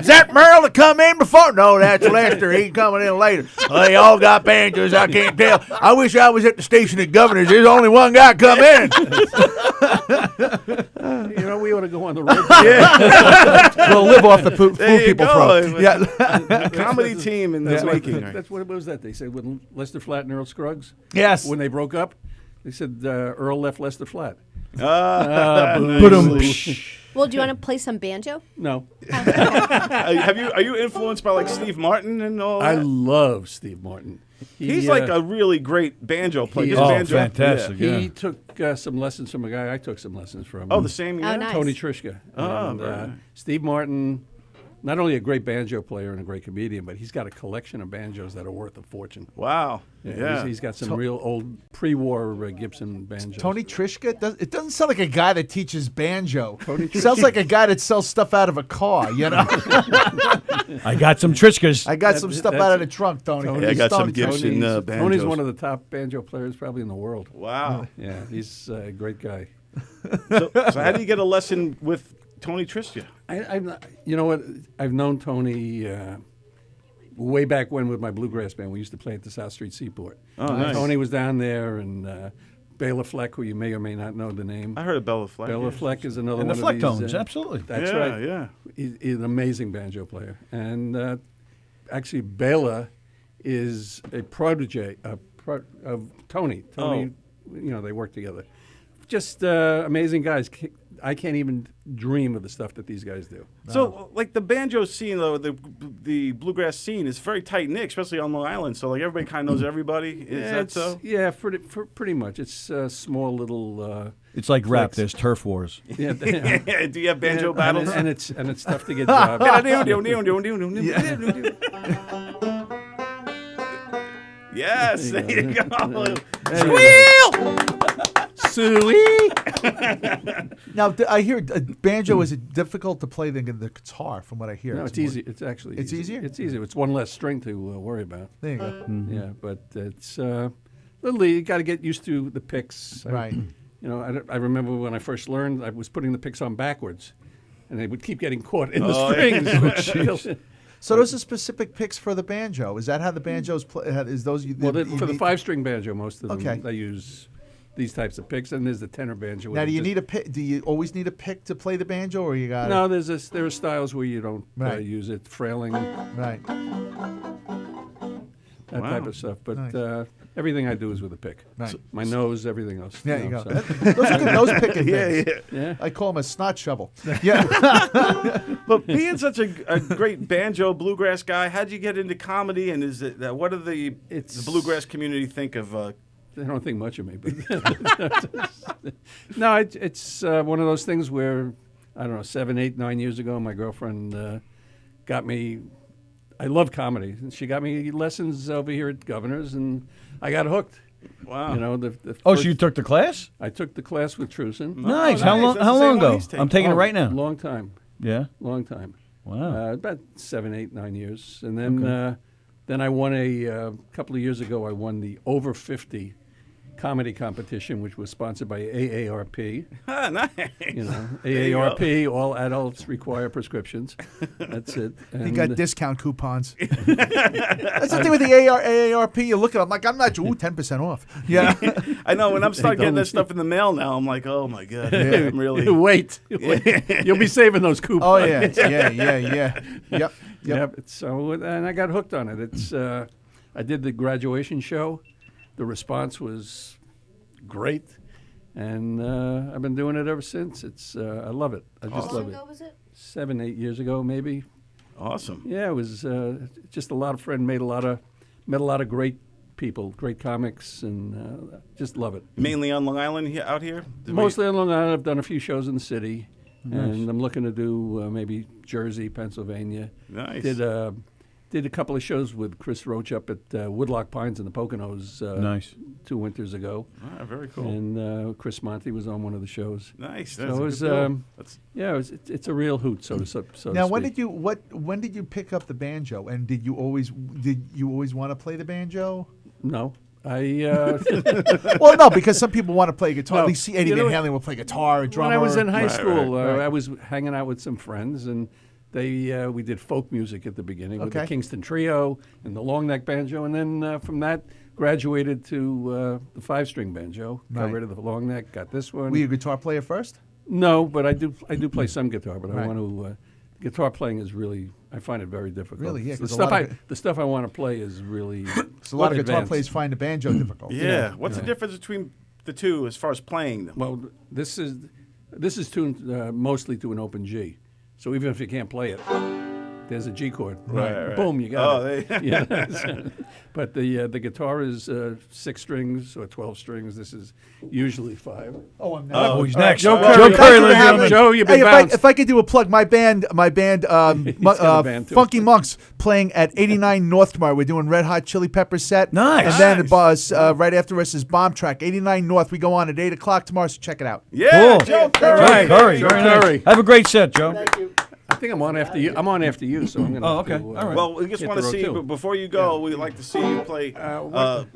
that Merle to come in before? No, that's Lester. He's coming in later. They all got banjos. I can't tell. I wish I was at the station at Governor's. There's only one guy come in. We ought to go on the road. We'll live off the food There you people go. throw. Yeah. Comedy team in the making. Right? That's what was that? They said when Lester Flatt and Earl Scruggs. Yes. When they broke up, they said Earl left Lester Flat. Well, do you want to play some banjo? No. Are you influenced by Steve Martin and all I that? love Steve Martin. He's a really great banjo player. he His is. banjo, fantastic. yeah. He took some lessons from a guy I took some lessons from. Oh, the same year? Oh, nice. Tony Trischka. Oh, And, right. Steve Martin, not only a great banjo player and a great comedian, but he's got a collection of banjos that are worth a fortune. Wow. Yeah, Yeah. He's got some real old pre-war Gibson banjos. Tony Trischka? It doesn't sound like a guy that teaches banjo. Tony It sounds like a guy that sells stuff out of a car, you know? I got some Trischkas. I got some stuff out of the trunk, Tony. Tony- Yeah, I got some Tony- Gibson Tony's banjos. one of the top banjo players probably in the world. Wow. Yeah, he's a great guy. So how do you get a lesson with Tony Trischka? You know what? I've known Tony way back when with my bluegrass band. We used to play at the South Street Seaport. Oh, nice. Tony was down there, and Bela Fleck, who you may or may not know the name. I heard of Bela Fleck. Bela yeah. Fleck is another And the one of these. Flecktones, absolutely. That's Yeah, right. yeah. He's an amazing banjo player, and actually Bela is a protege of Tony. Tony, they work together. Just amazing guys. I can't even dream of the stuff that these guys do. So, the banjo scene, though, the bluegrass scene is very tight knit, especially on Long Island. So, everybody kind of knows everybody. Is that so? Yeah, pretty much. It's a small little. It's like rap. Flex. There's turf wars. Yeah, Do you have banjo battles? and it's tough to get jobs. Yes, there you go. Suey. Now, I hear banjo is difficult to play than the guitar, from what I hear. No, it's more- easy. It's actually It's easy. easier? It's easier. It's one less string to worry about. There you go. Yeah, but it's literally you got to get used to the picks. Right. I remember when I first learned, I was putting the picks on backwards, and they would keep getting caught in Oh, the strings. So those are specific picks for the banjo. Is that how the banjos play? Is those Well, for the 5-string banjo, most of them Okay. they use these types of picks, and there's the tenor banjo. Now, do you need a pick? Do you always need a pick to play the banjo, or you got No, there are styles where you don't Right. use it, frailing, right? that type of stuff. But everything I do is with a pick. Right. My nose, everything else. There you go. so- Those are good nose picking things. yeah. I call them a snot shovel. Yeah. But being such a great banjo bluegrass guy, how'd you get into comedy? And is it what do the bluegrass community think of? They don't think much of me, but no, it's one of those things where I don't know, 7, 8, 9 years ago, my girlfriend got me. I love comedy, and she got me lessons over here at Governor's, and I got hooked. Wow. So first- you took the class? I took the class with Truson. Nice. How long? That's How the same long one ago? he's taking. I'm taking it right now. Long time, Yeah. long time. Wow. About 7, 8, 9 years, and then I won a couple of years ago. I won the over 50 comedy competition, which was sponsored by AARP. Ah, nice. AARP, all adults require prescriptions. That's it. You And, got discount coupons. That's the thing with the AARP. You look at them like, I'm not, 10% off. Yeah. I know. When I'm starting getting that stuff in the mail now, I'm like, oh my god, I'm really. wait. You'll be saving those coupons. Oh, yeah. Yeah. Yep. Yep. So, and I got hooked on it. It's I did the graduation show. The response was great, and I've been doing it ever since. It's I love it. I just love it. How was it? 7, 8 years ago, maybe. Awesome. Yeah, it was just a lot of friends. Met a lot of great people, great comics, and just love it. Mainly on Long Island out here. Mostly on Long Island. I've done a few shows in the city, and I'm looking to do maybe Jersey, Pennsylvania. Nice. Did did a couple of shows with Chris Roach up at Woodlock Pines in the Poconos. Nice. 2 winters ago. Ah, very cool. And Chris Monty was on one of the shows. Nice. So That's it was, a good deal. it's a real hoot, so to Now, speak. when did you pick up the banjo? And did you always want to play the banjo? No. Well, no, because some people want to play guitar. No, At least see Eddie you know Van what? Halen will play guitar, drummer. When I was in high school, right. I was hanging out with some friends, and we did folk music at the beginning with the Okay. Kingston Trio and the long neck banjo, and then from that graduated to the 5-string banjo. Got Right. rid of the long neck, got this one. Were you a guitar player first? No, but I do play some guitar, but I Right. want to. Guitar playing is really, I find it very difficult. Really, yeah, The 'cause a stuff lot of the stuff I want to play is really. So a lot of guitar advanced. players find the banjo difficult. Yeah. What's the difference between the two as far as playing them? Well, this is tuned mostly to an open G, so even if you can't play it, there's a G chord. Right. Boom, you got Oh, it. Yeah. But the guitar is 6 strings or 12 strings. This is usually 5. Oh, I'm Oh, he's All right. next. Joe Joe Curry, Curry, Thank you for ladies and having me. gentlemen. Joe, you've been Hey, bounced. if I could do a plug, my band, got a band, too. Funky Monks, playing at 89 North tomorrow. We're doing Red Hot Chili Pepper set. Nice. And then Nice. right after us is Bomb Track, 89 North. We go on at 8 o'clock tomorrow, so check it out. Yeah. Cool. Joe Joe Curry. Curry. Joe Very nice. Curry. Have a great set, Joe. I think I'm on after you. I'm on after you, so I'm going to. Oh, okay. All right. Well, we just hit want to the road, see, too. but before you go, we'd like to see you play.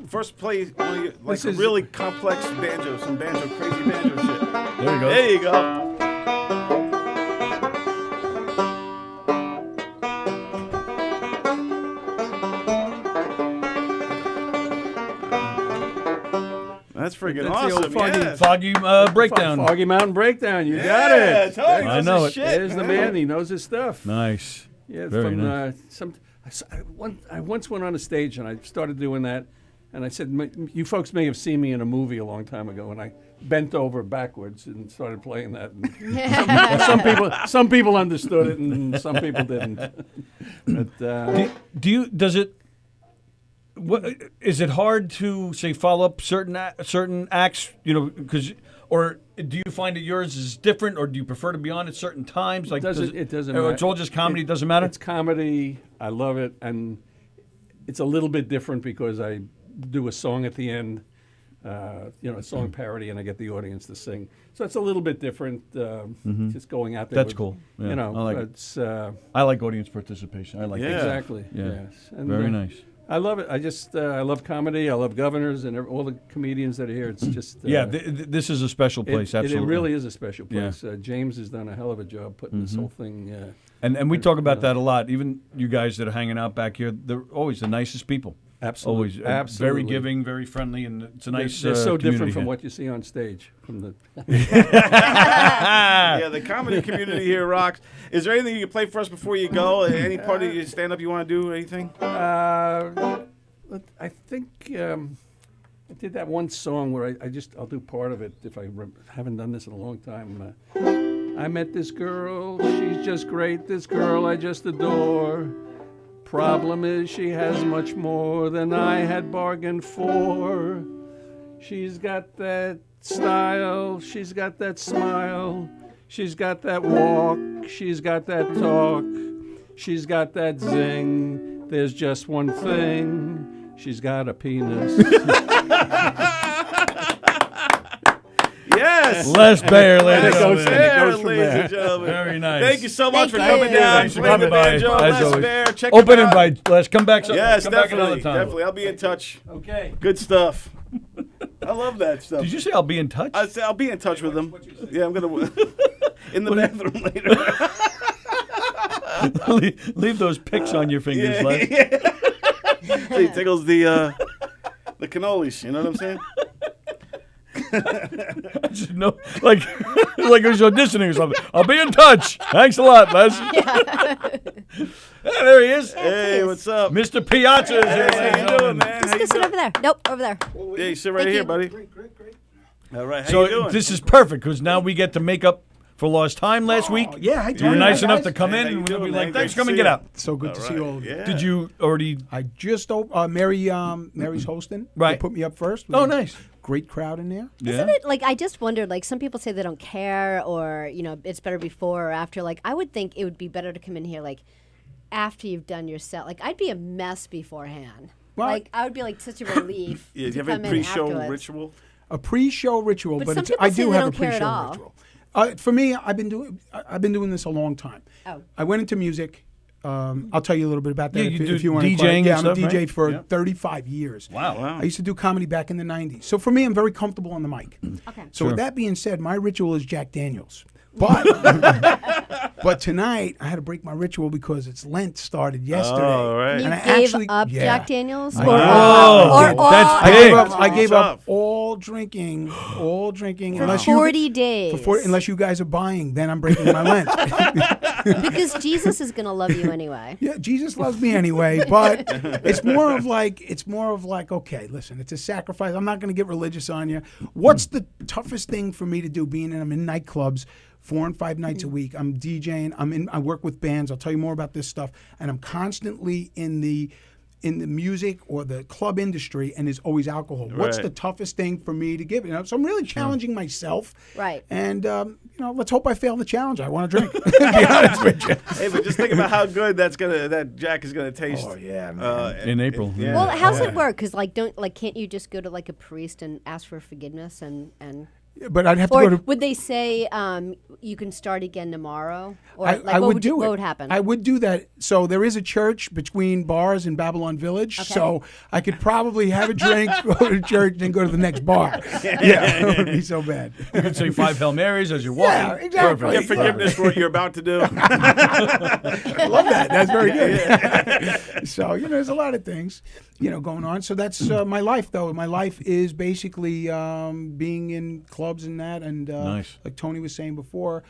First, play one of your, like This a is- really complex banjo, some banjo, crazy banjo shit. There you go. There you go. That's freaking That's the old awesome. foggy- Yeah. Foggy breakdown. Foggy Mountain Breakdown. You got Yeah, it. totally. I Knows know his it. shit, There's the man. He knows his stuff. Nice. Yeah, Very from nice. I once went on a stage and I started doing that, and I said, "You folks may have seen me in a movie a long time ago," and I bent over backwards and started playing that. And some people understood it, and some people didn't. But Does it? What is it hard to say follow up certain acts? You know, or do you find that yours is different, or do you prefer to be on at certain times? Like, it doesn't or matter. It's all just comedy. It doesn't matter. It's comedy. I love it, and it's a little bit different because I do a song at the end. A song parody, and I get the audience to sing. So it's a little bit different. Just going out there. That's with, cool. Yeah, You know, I like it. it's I like audience participation. I like Yeah. that. exactly. Yeah. Yes. And, Very nice. I love it. I love comedy. I love Governors and all the comedians that are here. It's just Yeah, this is a special place. It Absolutely. really is a special Yeah. place. James has done a hell of a job putting this whole thing. And we talk about that a lot. Even you guys that are hanging out back here, they're always the nicest people. Absolutely, Always absolutely. very giving, very friendly, and it's a nice. They're so different community from here. what you see on stage. From the Yeah, the comedy community here rocks. Is there anything you can play for us before you go? Any part of your stand-up you want to do? Anything? I think I did that one song where I'll do part of it if I haven't done this in a long time. I met this girl, she's just great, this girl I just adore. Problem is she has much more than I had bargained for. She's got that style, she's got that smile, she's got that walk, she's got that talk, she's got that zing. There's just one thing, she's got a penis. Yes. Les Baer, ladies Yes, and gentlemen. there, goes from ladies there. and gentlemen. Very nice. Thank you so much Thank for coming you. down. Thanks for Playing the coming by, banjo. as Les always. Baer. Check Open him out. invite. Let's come back. Yes, come definitely. back another time. Definitely. I'll be in touch. Okay. Good stuff. I love that stuff. Did you say I'll be in touch? I say I'll be in touch with them. Yeah, I'm gonna in the bathroom later. Leave those pics on your fingers, Les. He tickles the cannolis. You know what I'm saying? I just know, like it was auditioning or something. I'll be in touch. Thanks a lot, Les. Yeah, there he is. Hey, what's up? Mr. Piazza is here. Hey, how you doing, man? How you Just sit doing? over there. Nope, over there. Yeah, you sit right Thank here, you. buddy. All right, how So you doing? this is perfect because now we get to make up for lost time last week. Yeah, hi, You were Tony. nice Hi, enough guys. to come Hey, in, how you and we'll doing, be man? like, "Thanks Great for coming. to Get see out." So good All to see you all. Yeah. Did you already? I just Mary's hosting. Right. They put me up first. Oh, nice. Great crowd in there. Isn't it like, I just wondered, like, some people say they don't care, or it's better before or after. Like, I would think it would be better to come in here like after you've done your set. Like I'd be a mess beforehand. Well, like I would be like such a relief. Yeah, do to you have a come in pre-show afterwards. ritual? a pre-show ritual, But but some it's, people I say do they have a don't care at pre-show all. ritual. For me, I've been doing this a long time. Oh. I went into music. I'll tell you a little bit about that Yeah, if you you do want to. DJing Yeah, and I'm a stuff, DJ right? for Yeah. 35 years. Wow. Wow. I used to do comedy back in the 90s. So for me, I'm very comfortable on the mic. Okay. So Sure. with that being said, my ritual is Jack Daniels. But but tonight I had to break my ritual because it's Lent started yesterday. Oh, right. You And I gave actually- up yeah. Jack Daniels? I Or, did. Oh, that's I big. gave up. I gave Tough. up all drinking for unless 40 you days. unless you guys are buying. Then I'm breaking my Lent. Because Jesus is going to love you anyway. Yeah, Jesus loves me anyway, but it's more of like okay, listen, it's a sacrifice. I'm not going to get religious on you. What's the toughest thing for me to do? I'm in nightclubs 4 and 5 nights a week. I'm DJing. I work with bands. I'll tell you more about this stuff. And I'm constantly in the music or the club industry, and there's always alcohol. What's Right. the toughest thing for me to give? So I'm really challenging myself. Right. And let's hope I fail the challenge. I want to drink. To be honest with you. Hey, but just think about how good that Jack is gonna taste. Oh yeah, man. In April. Yeah. Well, how's it work? Because can't you just go to like a priest and ask for forgiveness and But I'd have to or go to. would they say you can start again tomorrow? Or I would do what it. would happen? I would do that. So there is a church between bars in Babylon Village. Okay. So I could probably have a drink, go to church, then go to the next bar. Yeah, it wouldn't be so bad. You can say 5 Hail Marys as you're walking. Yeah, exactly. Get forgiveness for what you're about to do. I love that. That's very good. So, there's a lot of things, going on. So that's my life, though. My life is basically being in clubs and that. And Nice. like Tony was saying before,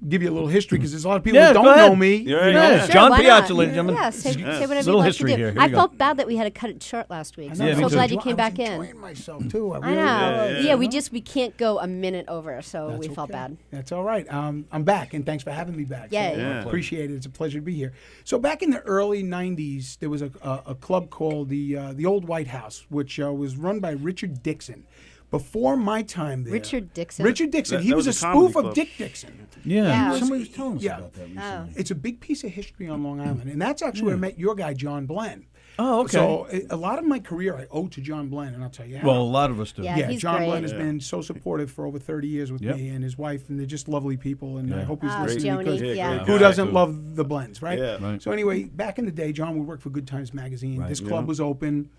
give you a little history because there's a lot of people Yeah, that go don't ahead. know me. You're right. Yeah, Sure, John why Piazza, not? ladies and gentlemen. Yeah, say whatever Little you'd like history to do. here. Here I we go. felt bad that we had to cut it short last week. So I know, I'm me so too. glad you came I back was in. enjoying myself too. I know. Yeah. We can't go a minute over, so That's we felt okay. bad. That's all right. I'm back, and thanks for having me back. Yay. So, Yeah. appreciate it. It's a pleasure to be here. So back in the early '90s, there was a club called the Old White House, which was run by Richard Dixon. Before my time there, Richard Dixon? Richard Dixon. That- He that was a was a comedy spoof of club. Dick Dixon. Yeah. Yeah. Somebody was telling us Yeah. about that recently. It's a big piece of history on Long Island, and that's actually where I met your guy John Blenn. Oh, okay. So a lot of my career I owe to John Blenn, and I'll tell you how. Well, a lot of us do. Yeah. Yeah, he's John great. Blenn has been so supportive for over 30 years with Yep. me and his wife, and they're just lovely people. And I Yeah. hope he's Oh, listening Joni, because yeah. great who guy, doesn't too. love the Blends, right? Yeah. Right. So anyway, back in the day, John would work for Good Times Magazine. Right. This club was open.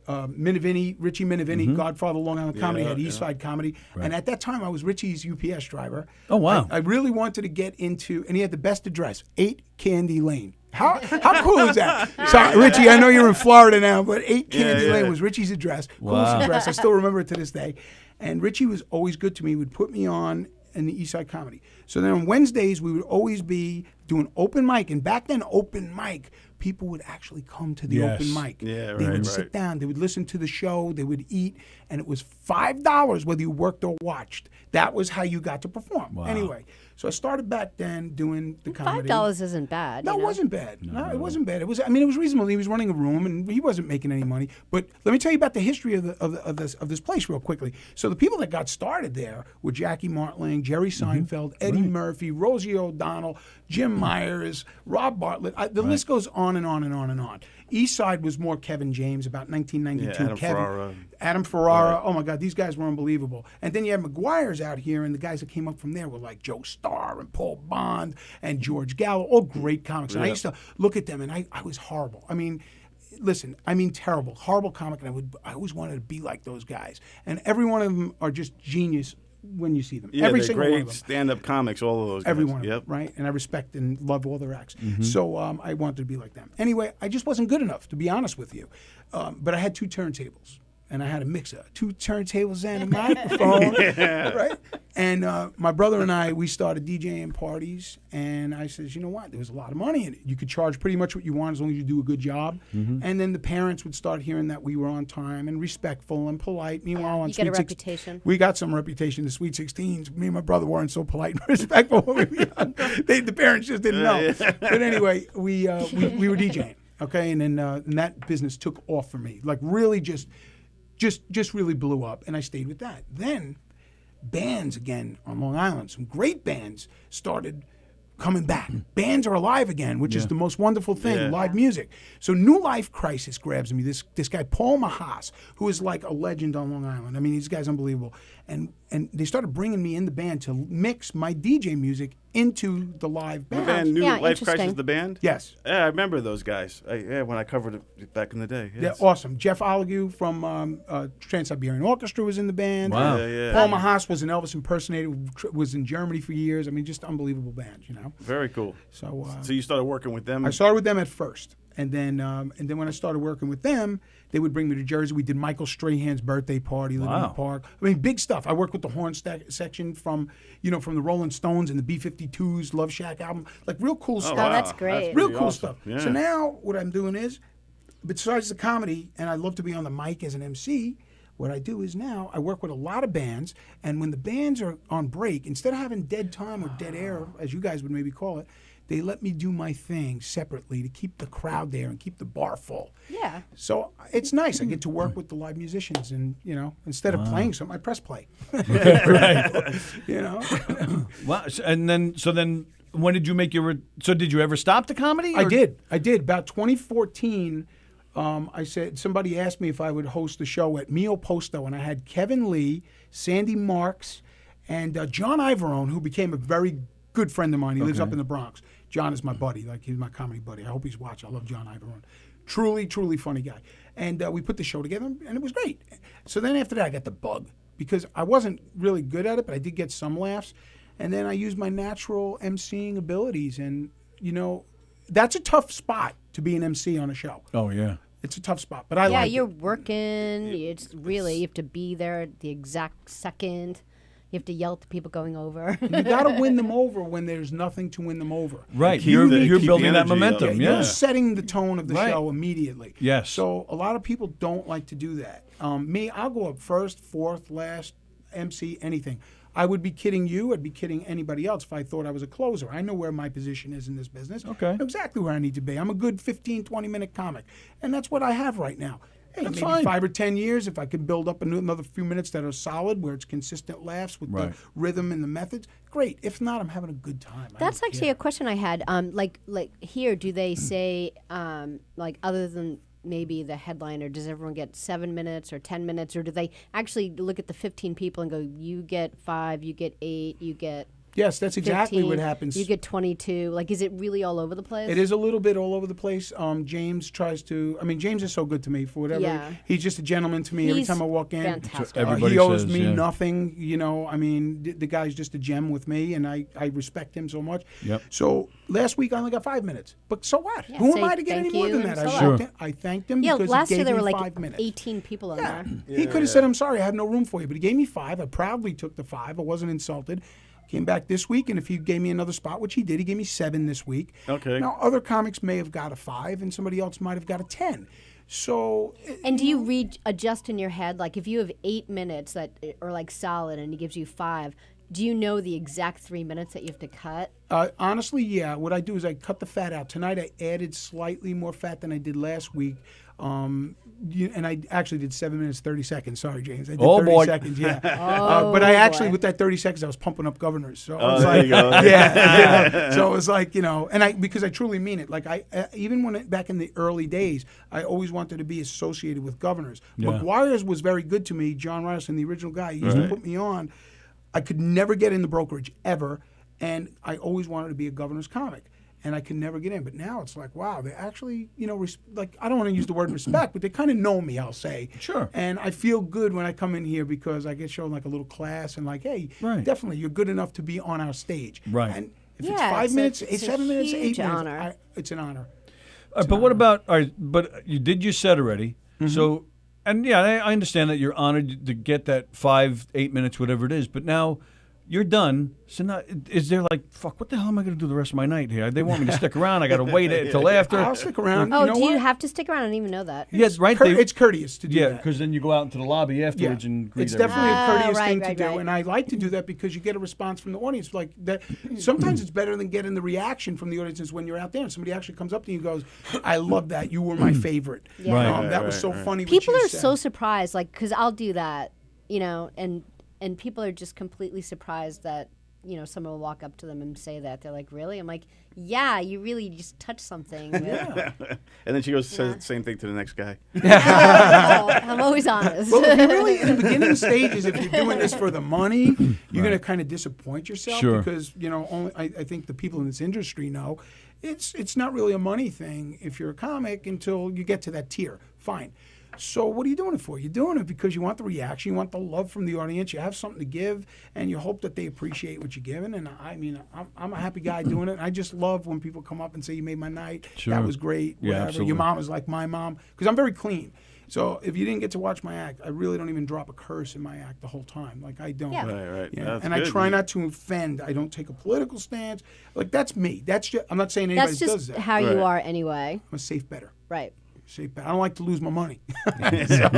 Richie Minivini, Godfather of Long Island Comedy, had East Side Comedy. And at that time, I was Richie's UPS driver. Oh, wow. I really wanted to get into, and he had the best address, 8 Candy Lane. How cool is that? Sorry, Richie, I know you're in Florida now, but 8 Candy yeah. Lane was Richie's address. Wow. Coolest address. I still remember it to this day. And Richie was always good to me. He would put me on in the East Side Comedy. So then on Wednesdays, we would always be doing open mic. And back then, open mic, people would actually come to the Yes. open mic. Yeah, They right, would sit right. down. They would listen to the show. They would eat. And it was $5 whether you worked or watched. That was how you got to perform. Wow. Anyway, so I started back then doing the comedy. $5 isn't bad. No, you it know? wasn't bad. No, it wasn't bad. It was reasonable. He was running a room, and he wasn't making any money. But let me tell you about the history of this place real quickly. So the people that got started there were Jackie Martling, Jerry Seinfeld, Eddie Murphy, Rosie O'Donnell, Jim Myers, Rob Bartlett. The list goes on and on and on and on. East Side was more Kevin James, about 1992. Yeah, Adam Kevin, Ferrara. Adam Ferrara. Oh my God, these guys were unbelievable. And then you had McGuire's out here, and the guys that came up from there were like Joe Starr and Paul Bond and George Gallo, all great comics. And I used to look at them, and I was horrible. I mean, listen, terrible, horrible comic, and I always wanted to be like those guys. And every one of them are just genius when you see them. Yeah, every they're single great one of them. stand-up comics, all of those guys. Every one of Yep. them, right? And I respect and love all their acts. So I wanted to be like them. Anyway, I just wasn't good enough, to be honest with you. But I had 2 turntables, and I had a mixer, 2 turntables and a microphone, right? And my brother and I, we started DJing parties, and I said, you know what? There was a lot of money in it. You could charge pretty much what you want as long as you do a good job. And then the parents would start hearing that we were on time and respectful and polite. Meanwhile, on You get a Sweet Six- reputation. we got some reputation. The Sweet 16s. Me and my brother weren't so polite and respectful when we were young. The parents just didn't know. But anyway, we were DJing, okay, and then and that business took off for me. Like really, just really blew up, and I stayed with that. Then bands again on Long Island, some great bands started coming back. Bands are alive again, which is the most wonderful thing, Yeah. live music. So New Life Crisis grabs me. This guy, Paul Mahas, who is like a legend on Long Island. I mean, these guys unbelievable. And they started bringing me in the band to mix my DJ music into the live The band. band New Yeah, Life interesting. Crisis, the band? Yes. Yeah, I remember those guys. When I covered it back in the day. Yeah, awesome. Jeff Oligue from Trans-Siberian Orchestra was in the band. Wow. Yeah. Paul Mahas was an Elvis impersonator, was in Germany for years. I mean, just unbelievable band, you know. Very cool. So, So you started working with them? I started with them at first, and then when I started working with them, they would bring me to Jersey. We did Michael Strahan's birthday party, living in the Wow. park. I mean, big stuff. I worked with the horn section from the Rolling Stones and the B-52s, Love Shack album, like real cool stuff. wow. that's great. Real pretty cool awesome. stuff. Yeah. So now what I'm doing is, besides the comedy, and I love to be on the mic as an MC. What I do is now I work with a lot of bands, and when the bands are on break, instead of having dead time or dead air, as you guys would maybe call it, they let me do my thing separately to keep the crowd there and keep the bar full. Yeah. So it's nice. I get to work with the live musicians, and instead of playing something, I press play. Right. You know. Wow. And then when did you make your? So did you ever stop the comedy? I or- did. About 2014, I said, somebody asked me if I would host the show at Mio Posto, and I had Kevin Lee, Sandy Marks, and John Ivorone, who became a very good friend of mine. He lives up in the Bronx. John is my buddy. Like, he's my comedy buddy. I hope he's watching. I love John Ivorone. Truly, truly funny guy. And we put the show together, and it was great. So then after that, I got the bug, because I wasn't really good at it, but I did get some laughs. And then I used my natural emceeing abilities, and, that's a tough spot to be an MC on a show. Oh yeah. It's a tough spot, but I like you're it. working. It's really, you have to be there at the exact second. You have to yell at the people going over. You got to win them over when there's nothing to win them over. Right. Keep You're the building that energy up. momentum. You're Yeah. setting the tone of the Right. show immediately. Yes. So a lot of people don't like to do that. Me, I'll go up first, fourth, last, MC, anything. I would be kidding you. I'd be kidding anybody else if I thought I was a closer. I know where my position is in this business. Okay. I know exactly where I need to be. I'm a good 15, 20-minute comic. And that's what I have right now. Hey, That's maybe fine. 5 or 10 years, if I could build up another few minutes that are solid, where it's consistent laughs with Right. the rhythm and the methods, great. If not, I'm having a good time. I That's don't actually care. a question I had. Like here, do they say like other than maybe the headliner, does everyone get 7 minutes or 10 minutes, or do they actually look at the 15 people and go, you get 5, you get 8, you get Yes, that's exactly 15, what happens. You get 22. Like, is it really all over the place? It is a little bit all over the place. James tries to. I mean, James is so good to me for whatever. Yeah. He's just a gentleman to me every He's time I walk in. fantastic. Everybody He owes says, me yeah. nothing. I mean, the guy's just a gem with me, and I respect him so much. Yep. So last week I only got 5 minutes, but so what? Yeah, Who say am I to get any thank more you than and that? so I, what? walked in, I thanked him Yeah, because last he year gave there were me like 5 minutes. 18 people on Yeah. there. He could have said, I'm sorry, I have no room for you. But he gave me 5. I proudly took the 5. I wasn't insulted. Came back this week, and if he gave me another spot, which he did, he gave me 7 this week. Okay. Now, other comics may have got a 5, and somebody else might have got a 10. So. And do you adjust in your head, like if you have 8 minutes that are like solid and he gives you 5, do you know the exact 3 minutes that you have to cut? Honestly, yeah. What I do is I cut the fat out. Tonight I added slightly more fat than I did last week. And I actually did 7 minutes, 30 seconds. Sorry, James. I did 30 seconds, yeah. But I actually, with that 30 seconds, I was pumping up governors. So I was there like, you go. yeah. So it was like, and because I truly mean it. Like even back in the early days, I always wanted to be associated with governors. Yeah. McGuire's was very good to me. John Ryerson, the original guy, he used to put me on. I could never get in the brokerage ever, and I always wanted to be a governor's comic, and I could never get in. But now it's like, wow, they actually, like, I don't want to use the word respect, but they kind of know me, I'll say. Sure. And I feel good when I come in here because I get shown like a little class and like, hey, Right. definitely, you're good enough to be on our stage. Right. And if Yeah, it's 5 it's a- minutes, it's a 7 minutes, 8 huge minutes, honor. it's an honor. But what about? All right, but you did your set already. So, and yeah, I understand that you're honored to get that 5, 8 minutes, whatever it is. But now you're done. So now, is there like, fuck? What the hell am I going to do the rest of my night here? They want me to stick around. I got to wait until after. I'll stick around. Oh, you know do what? you have to stick around? I didn't even know that. Yes, right. It's courteous to do yeah, that. because then you go out into the lobby afterwards and greet it's everybody. definitely a courteous right, thing right, to do, right. and I like to do that because you get a response from the audience. Like that, sometimes it's better than getting the reaction from the audience is when you're out there and somebody actually comes up to you and goes, "I love that. You were my favorite. Yeah. Right, that was so funny." what People you are said." so surprised, like, because I'll do that, and people are just completely surprised that someone will walk up to them and say that. They're like, really? I'm like, yeah, you really just touched something. And then she goes says the same thing to the next guy. I'm always honest. Well, if you really, in the beginning stages, if you're doing this for the money, you're going to kind of disappoint yourself because, only I think the people in this industry know it's not really a money thing if you're a comic until you get to that tier. Fine. So what are you doing it for? You're doing it because you want the reaction, you want the love from the audience, you have something to give, and you hope that they appreciate what you're giving. And I mean, I'm a happy guy doing it. And I just love when people come up and say, you made my night. Sure. That was great. Yeah, Whatever. absolutely. Your mom was like my mom. Because I'm very clean. So if you didn't get to watch my act, I really don't even drop a curse in my act the whole time. Like, I don't. Yeah. Right. Yeah. That's And good. I try not to offend. I don't take a political stance. Like, that's me. That's just, I'm not saying anybody That's does just that. how you are anyway. I'm a safe bettor. Right. Safe bet. I don't like to lose my money. So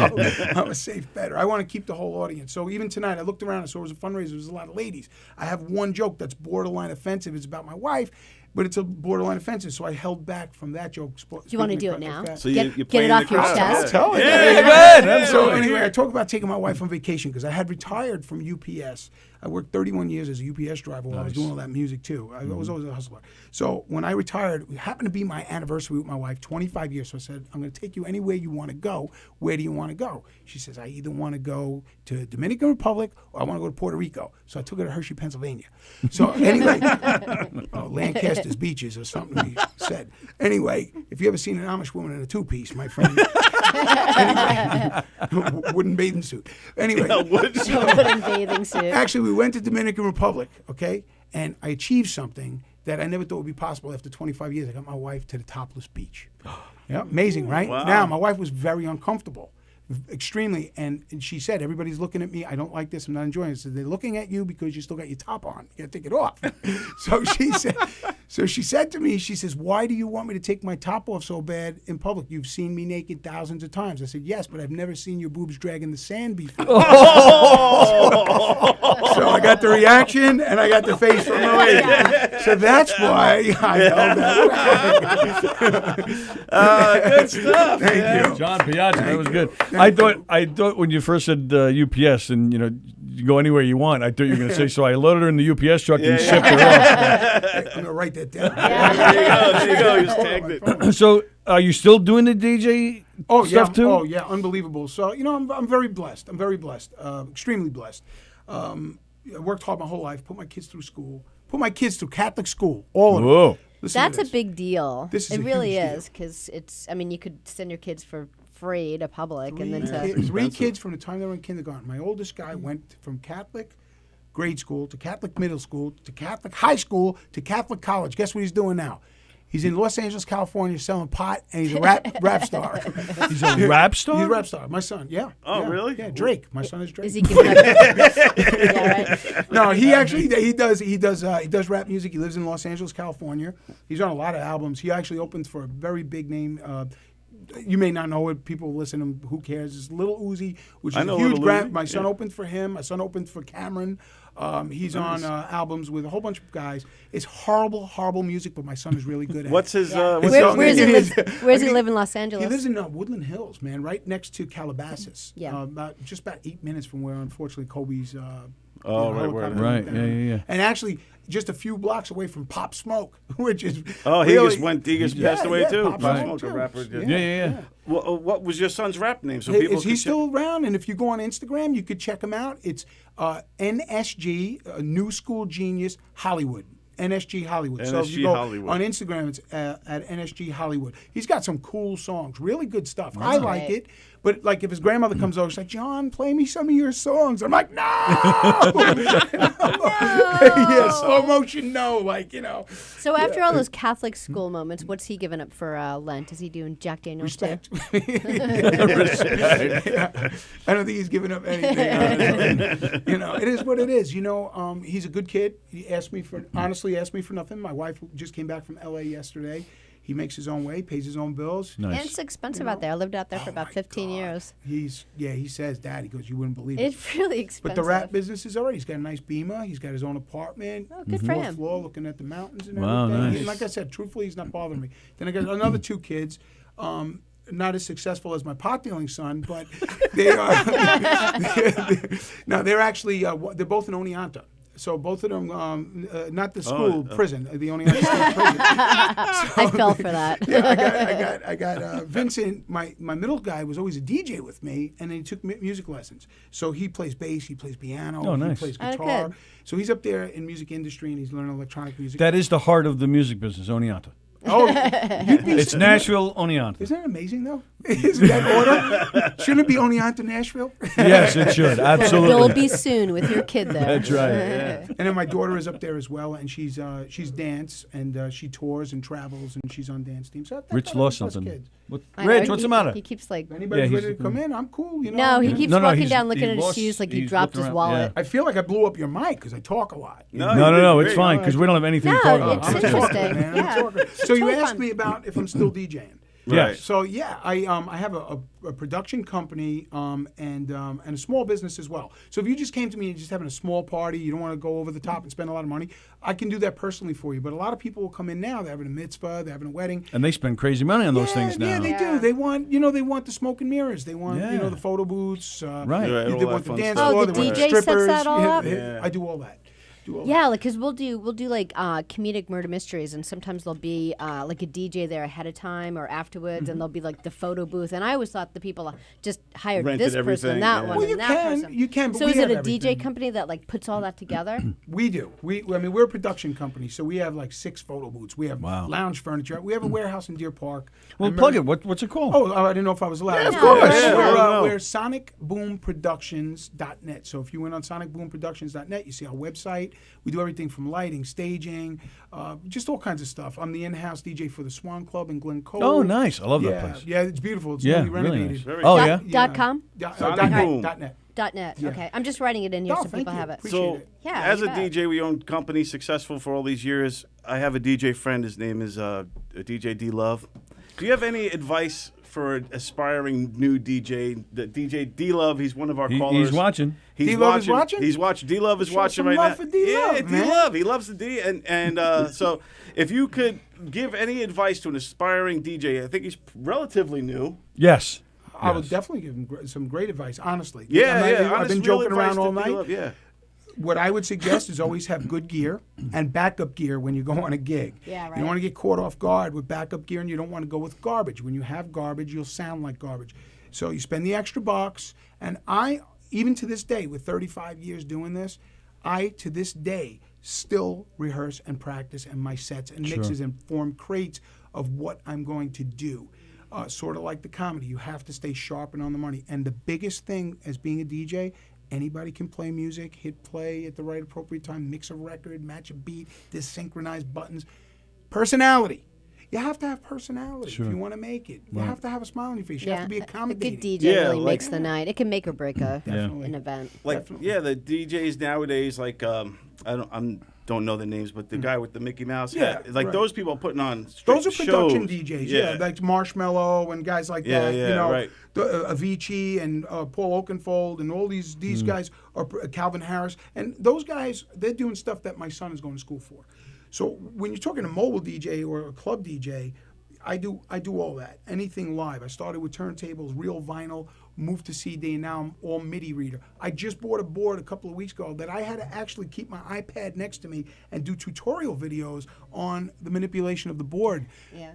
I'm a safe bettor. I want to keep the whole audience. So even tonight, I looked around. I saw it was a fundraiser. There was a lot of ladies. I have one joke that's borderline offensive. It's about my wife, but it's a borderline offensive. So I held back from that joke. Do you want to do it now? So Get you it play in off the your crowd. chest. Tell it. Yeah, So anyway, I talk about taking my wife on vacation because I had retired from UPS. I worked 31 years as a UPS driver while I was doing all that music too. I was always a hustler. So when I retired, it happened to be my anniversary with my wife, 25 years. So I said, I'm going to take you anywhere you want to go. Where do you want to go? She says, I either want to go to Dominican Republic or I want to go to Puerto Rico. So I took her to Hershey, Pennsylvania. So anyway, Lancaster's beaches or something we said. Anyway, if you ever seen an Amish woman in a two-piece, my friend, anyway, wooden bathing suit. Anyway, Wooden bathing suit. actually, we went to Dominican Republic, okay? And I achieved something that I never thought would be possible after 25 years. I got my wife to the topless beach. Yeah, amazing, right? Wow. Now, my wife was very uncomfortable, extremely. And she said, everybody's looking at me. I don't like this. I'm not enjoying it. So they're looking at you because you still got your top on. You got to take it off. So she said to me, she says, why do you want me to take my top off so bad in public? You've seen me naked thousands of times. I said, yes, but I've never seen your boobs drag in the sand before. So I got the reaction and I got the face from the lady. So that's why I held that. Good stuff. Thank you. John Piazza, that was good. I thought when you first said UPS and you go anywhere you want, I thought you were going to say, so I loaded her in the UPS truck and shipped her off. I'm going to write that down. There you go. You just tagged it. So are you still doing the DJ stuff too? Oh, yeah, unbelievable. So, I'm very blessed. I'm very blessed, extremely blessed. I worked hard my whole life, put my kids through school, put my kids through Catholic school, all of Whoa. them. Listen to That's a this. big deal. This is it a really huge deal. is because you could send your kids for free to public and then Three kids from the time they were in kindergarten. My oldest guy went from Catholic grade school to Catholic middle school to Catholic high school to Catholic college. Guess what he's doing now? He's in Los Angeles, California, selling pot, and he's a rap star. He's a rap star? He's a rap star. My son, yeah. Oh, yeah, really? Yeah, Drake. My son is Drake. Is he giving up? Yeah, right. No, he actually he does rap music. He lives in Los Angeles, California. He's on a lot of albums. He actually opens for a very big name. You may not know it. People listen to him. Who cares? It's Little Uzi, which I is know a huge Lil brand. Uzi, My son yeah. opened for him. My son opened for Cameron. He's on albums with a whole bunch of guys. It's horrible, horrible music, but my son is really good at What's it. his? Where does he live in Los Angeles? He lives in Woodland Hills, man, right next to Calabasas. Yeah. About 8 minutes from where, unfortunately, Kobe's. Oh, right, helicopter right. went down. Yeah. And actually, just a few blocks away from Pop Smoke, which is Oh, he really, just passed away too. Pop Pop Smoke Smoke, a too. rapper. Yeah. Well, what was your son's rap name? So Hey, people is he could still around? And if you go on Instagram, you could check him out. It's NSG, New School Genius Hollywood. NSG Hollywood. So if you NSG go Hollywood. on Instagram, it's at NSG Hollywood. He's got some cool songs, really good stuff. I like it. But like if his grandmother comes over, she's like, John, play me some of your songs. I'm like, no! Yeah, slow motion, no. Like, So after all those Catholic school moments, what's he giving up for Lent? Is he doing Jack Daniels Respect. too? Yeah. I don't think he's giving up anything. It is what it is. He's a good kid. He honestly asked me for nothing. My wife just came back from LA yesterday. He makes his own way, pays his own bills. And it's expensive out there. I lived out there for about 15 years. He says, Dad, he goes, you wouldn't believe it. It's really expensive. But the rap business is already. He's got a nice Beamer. He's got his own apartment. Oh, good for him. Floor, looking at the mountains and Wow, everything. nice. And like I said, truthfully, he's not bothering me. Then I got another two kids. Not as successful as my pot dealing son, but they are. No, they're actually they're both in Oneonta. So both of them, not the school, prison. The only prison. I fell for that. Yeah, I got Vincent. My middle guy was always a DJ with me, and then he took music lessons. So he plays bass, he plays piano, Oh, nice. he plays Oh, guitar. good. So he's up there in music industry, and he's learning electronic music. That is the heart of the music business, Oneonta. Oh, It's Nashville, Oneonta. Isn't that amazing, though? Isn't that order? Shouldn't it be Oneonta, Nashville? Yes, it should. You'll Absolutely. be soon with your kid there. That's right. Yeah. And then my daughter is up there as well, and she's dance, and she tours and travels, and she's on dance team. So that- Rich that lost helps us something. kids. What, I know, Rich, what's he- the matter? He keeps like. If anybody's Yeah, ready to he's- come in, I'm cool. You know. No, he You know? keeps No, walking he's- down looking he at his lost- shoes like he he's dropped looking his around, wallet. I feel like I blew up your mic because I talk a lot. No, No, you're it's great. fine because we don't have anything to No, talk about. it's I'm interesting. talking, man. Yeah. I'm talking. So you totally asked fun. me about if I'm still DJing. Yes. So yeah, I have a production company and a small business as well. So if you just came to me and just having a small party, you don't want to go over the top and spend a lot of money, I can do that personally for you. But a lot of people will come in now. They're having a mitzvah, they're having a wedding. And they spend crazy money on those things now. Yeah, they do. They want the smoke and mirrors. They want Yeah. the photo booths. Right. Right, They all that want the fun dance stuff. floor. Oh, the they want DJ sets strippers. that all up? Yeah. I do all that. Yeah, like because we'll do like comedic murder mysteries, and sometimes there'll be like a DJ there ahead of time or afterwards, and there'll be like the photo booth. And I always thought the people just hired Rented this person, everything, that yeah. one, Well, you and that can, person. you can, but So we is it have a everything. DJ company that like puts all that together? We do. I mean, we're a production company, so we have like 6 photo booths. We have Wow. lounge furniture. We have a warehouse in Deer Park. Well, I plug remember- it. What's it called? Oh, I didn't know if I was allowed. Yeah, of No, course. yeah, We're sonicboomproductions.net. So if you went on sonicboomproductions.net, you see our website. We do everything from lighting, staging, just all kinds of stuff. I'm the in-house DJ for the Swan Club in Glen Cove. Oh, nice. I love that Yeah, place. yeah, it's beautiful. It's Yeah, newly really renovated. nice. Very Oh, cool. yeah? Dot com? Sonic .net. Boom. .net. .net. Yeah. Okay, I'm just writing it in here Oh, so thank people you. have it. Appreciate So, it. Yeah, as you a bet. DJ, we own company successful for all these years. I have a DJ friend. His name is DJ D Love. Do you have any advice for an aspiring new DJ? The DJ D Love, he's one of our callers. He's watching. He's D-Love is watching? He's watching. D Love is Show watching some right love now. for D-Love, yeah, man. D Love. He loves the D. And so, if you could give any advice to an aspiring DJ, I think he's relatively new. Yes. I would definitely give him some great advice, honestly. Yeah, I've honest, been real joking advice around all to night. D-Love, yeah. What I would suggest is always have good gear and backup gear when you go on a gig. Yeah, You right. don't want to get caught off guard with backup gear, and you don't want to go with garbage. When you have garbage, you'll sound like garbage. So you spend the extra bucks, and even to this day, with 35 years doing this, to this day, still rehearse and practice and my sets and mixes and form crates of what I'm going to do. Sort of like the comedy, you have to stay sharp and on the money. And the biggest thing as being a DJ, anybody can play music, hit play at the right appropriate time, mix a record, match a beat, synchronize buttons. Personality. You have to have personality if you want to make it. You have to have a smile on your face. You have to be a accommodating. good DJ Yeah, really like- makes the night. It can make or break an event. Like, yeah, the DJs nowadays, like, I don't know the names, but the guy with the Mickey Mouse hat, like right. those people are putting on straight Those are production shows. DJs, yeah, like Marshmello and guys like that. Yeah, you know, right. Avicii and Paul Oakenfold and all these guys are Calvin Harris, and those guys, they're doing stuff that my son is going to school for. So when you're talking a mobile DJ or a club DJ, I do all that. Anything live. I started with turntables, real vinyl, moved to CD, and now I'm all MIDI reader. I just bought a board a couple of weeks ago that I had to actually keep my iPad next to me and do tutorial videos on the manipulation of the board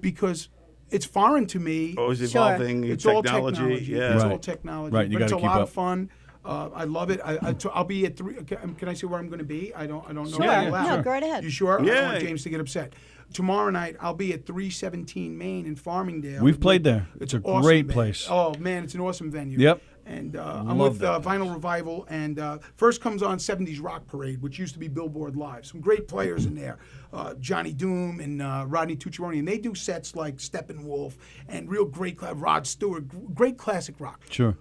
because it's foreign to me. Always evolving It's technology. all technology. Yeah. It's Right. all technology. Right, you but it's a gotta keep lot up. of fun. I love it. I'll be at 3. Can I say where I'm going to be? I don't know. Sure. if I'm allowed. No, go right ahead. You sure? I don't Yeah. want James to get upset. Tomorrow night, I'll be at 317 Main in Farmingdale. We've played there. It's a awesome great venue. place. Oh, man, it's an awesome venue. Yep. And I'm Love with that Vinyl Revival, and first comes on 70s Rock Parade, which used to be Billboard Live. Some great players in there. Johnny Doom and Rodney Tucciaroni, and they do sets like Steppenwolf and real great, Rod Stewart, great classic rock. Sure.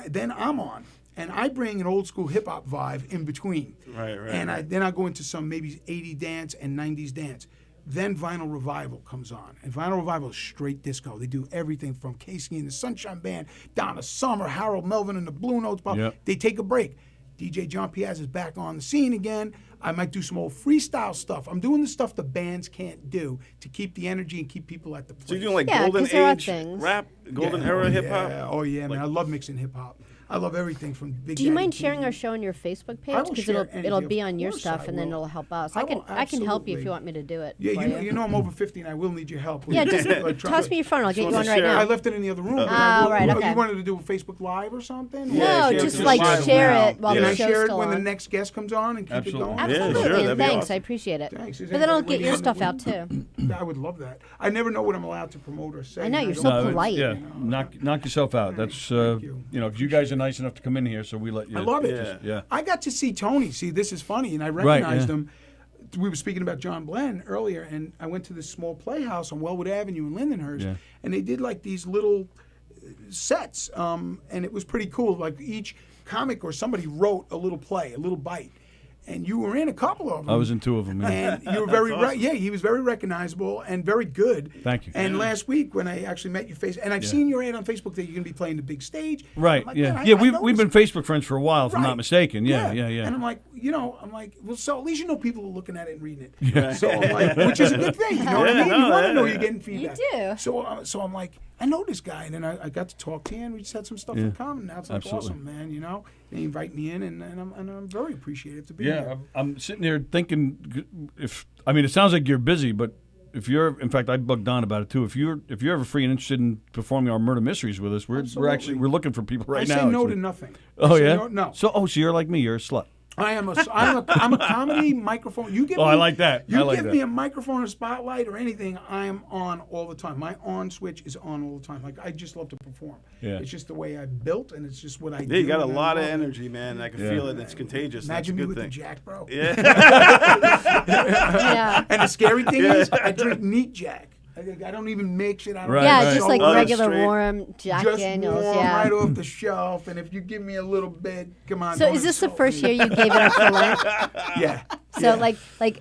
Then I'm on. And I bring an old school hip hop vibe in between. Right. And then I go into some maybe 80s dance and 90s dance. Then Vinyl Revival comes on. And Vinyl Revival is straight disco. They do everything from Casey and the Sunshine Band down to Summer, Harold Melvin and the Blue Notes. Yep. They take a break. DJ John Piaz is back on the scene again. I might do some old freestyle stuff. I'm doing the stuff the bands can't do to keep the energy and keep people at the place. So you're doing like Yeah, golden 'cause there are age things. rap, golden era hip hop? Yeah. Oh, yeah, man. I love mixing hip hop. I love everything from Big Do you Daddy mind TV. sharing our show on your Facebook page? I will Because share it'll anything. be Of on your course stuff, I and then will. it'll help us. I I can will help you if absolutely. you want me to do it. Yeah, for you know I'm over 50 and I will need your help. Yeah, just Like, toss me your phone. I'll get you wants on to right share. I now. left it in the other room. but Ah, I will- right, oh, okay. You wanted to do a Facebook Live or something? No, yeah, just just like live share now. it while Can the I show's share it still when the on. next guest comes on and keep Absolutely. it going? Absolutely, sure, and that'd be thanks. awesome. I appreciate it. Thanks. Is But then I'll anybody get your waiting on stuff the out too. I would love that. I never know what I'm allowed to promote or say. I know, and you're don't- so it's- polite. Yeah, knock yourself out. That's you. you know, 'cause you guys are nice enough to come in here, so we let you. I love it. Yeah. Yeah. I got to see Tony. See, this is funny, and I Right, recognized yeah. him. We were speaking about John Glenn earlier, and I went to this small playhouse on Wellwood Avenue in Lindenhurst, Yeah. and they did like these little sets, and it was pretty cool. Like each comic or somebody wrote a little play, a little bite, and you were in a couple of them. I was in 2 of them. Yeah. And you were very, yeah, he was very recognizable and very good. Thank you. And last week when I actually met you face, and I've seen your ad on Facebook that you're going to be playing the big stage. Right. I'm like, Yeah. man, Yeah. I We've know been this- Facebook friends for a while, if I'm Right. not mistaken. Yeah. Yeah. And Yeah. I'm like, well, so at least you know people are looking at it and reading it. Yeah. So I'm like, which is a good thing. You know what I mean? You want to know you're getting feedback. do. So I'm like, I know this guy, and then I got to talk to him, and we just had some stuff in common. Now it's like Absolutely. awesome, man. You know, they invite me in, and I'm very appreciative to be Yeah. here. I'm sitting there thinking, it sounds like you're busy, but if you're, in fact, I bugged Don about it too. If you're ever free and interested in performing our murder mysteries with us, we're Absolutely. we're looking for people right I now. say no actually. to nothing. Oh I say yeah. no. So you're like me. You're a slut. I'm a comedy microphone. You give Oh, me, I like that. You I like give that. me a microphone or spotlight or anything, I'm on all the time. My on switch is on all the time. Like I just love to perform. Yeah. It's just the way I'm built, and it's just what I do. Yeah, you got a and I lot of love it. energy, man. I can feel it. And it's contagious. Imagine That's me a good with the thing. Jack, bro. Yeah. Yeah. And the scary thing is, I drink neat Jack. I don't even mix it. I don't Right, Yeah, right. just like Oh, regular straight. warm Jack just Daniels. warm Yeah. right off the shelf. And if you give me a little bit, come on. So don't is this the insult first me. year you gave it up for Lent? Yeah. So like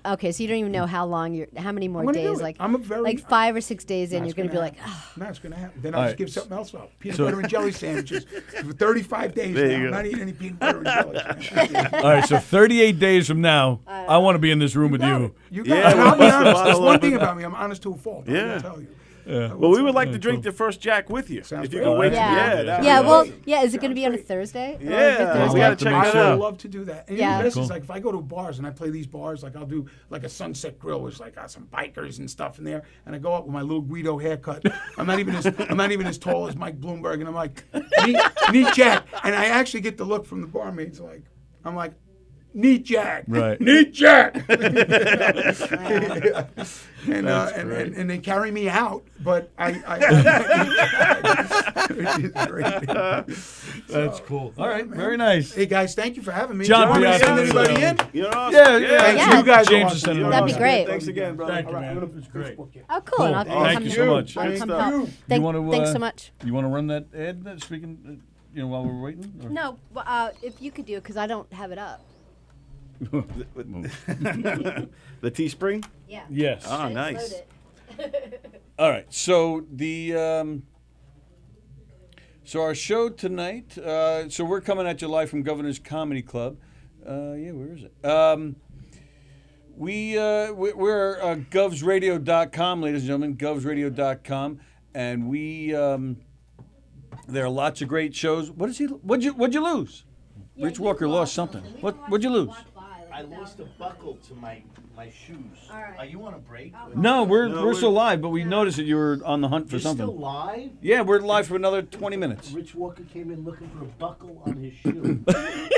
okay, so you don't even know how long how many more I'm gonna do days? it. Like I'm a very- like 5 or 6 days in, That's you're gonna be like, happen. oh, No, it's gonna happen. Then All I'll right. just give something else up. Peanut So- butter and jelly sandwiches for 35 days There now. you I'm go. not eating any peanut butter and jelly. All right. So 38 days from now, I want to be in this room with you. You got Yeah, it. And I'll be we'll honest. bust There's the one bottle thing open. about me. I'm honest to a fault. I'm Yeah. gonna tell you. Well, we would like to drink the first Jack with you. Sounds If you great. can wait. yeah, that'd yeah. be Well, awesome. yeah. Is it gonna be on a Thursday? Or Yeah, is it we Thursday? gotta check make that sure. I out. would love to do that. And Yeah. you know, this Cool. is like if I go to bars and I play these bars, like I'll do like a Sunset Grill, which like got some bikers and stuff in there, and I go up with my little Guido haircut. I'm not even as tall as Mike Bloomberg, and I'm like, neat Jack, and I actually get the look from the barmaids, like I'm like. Neat Jack, Right. Neat Jack, and they carry me out, but it's great. That's cool. All right. Very nice. Hey guys, thank you for having me. John, Want me to yeah, send absolutely. anybody in? You're awesome. Yeah. Thanks, Yeah. you guys. are James awesome. is sending You're them That'd be awesome. great. Thanks again, brother. Thank you, All right, man. I'm gonna It's great. Facebook you. Oh, cool. And I'll Thank come you so much. I'll Great come stuff. help. You want to? Thanks so much. You want to run that ad? That speaking, while we're waiting. Or? No, if you could do it, because I don't have it up. The Teespring? Yeah. Yes. Oh, I didn't nice. load it. All right. So so our show tonight. So we're coming at you live from Governor's Comedy Club. Where is it? We're govsradio.com, ladies and gentlemen, govsradio.com, and we there are lots of great shows. What'd you lose? Rich Walker lost something. What'd you lose? I lost a buckle to my shoes. All right. Are you on a break? No, we're still live, but we noticed that you were on the hunt for You're something. still live? Yeah, we're live for another 20 minutes. Rich Walker came in looking for a buckle on his shoe.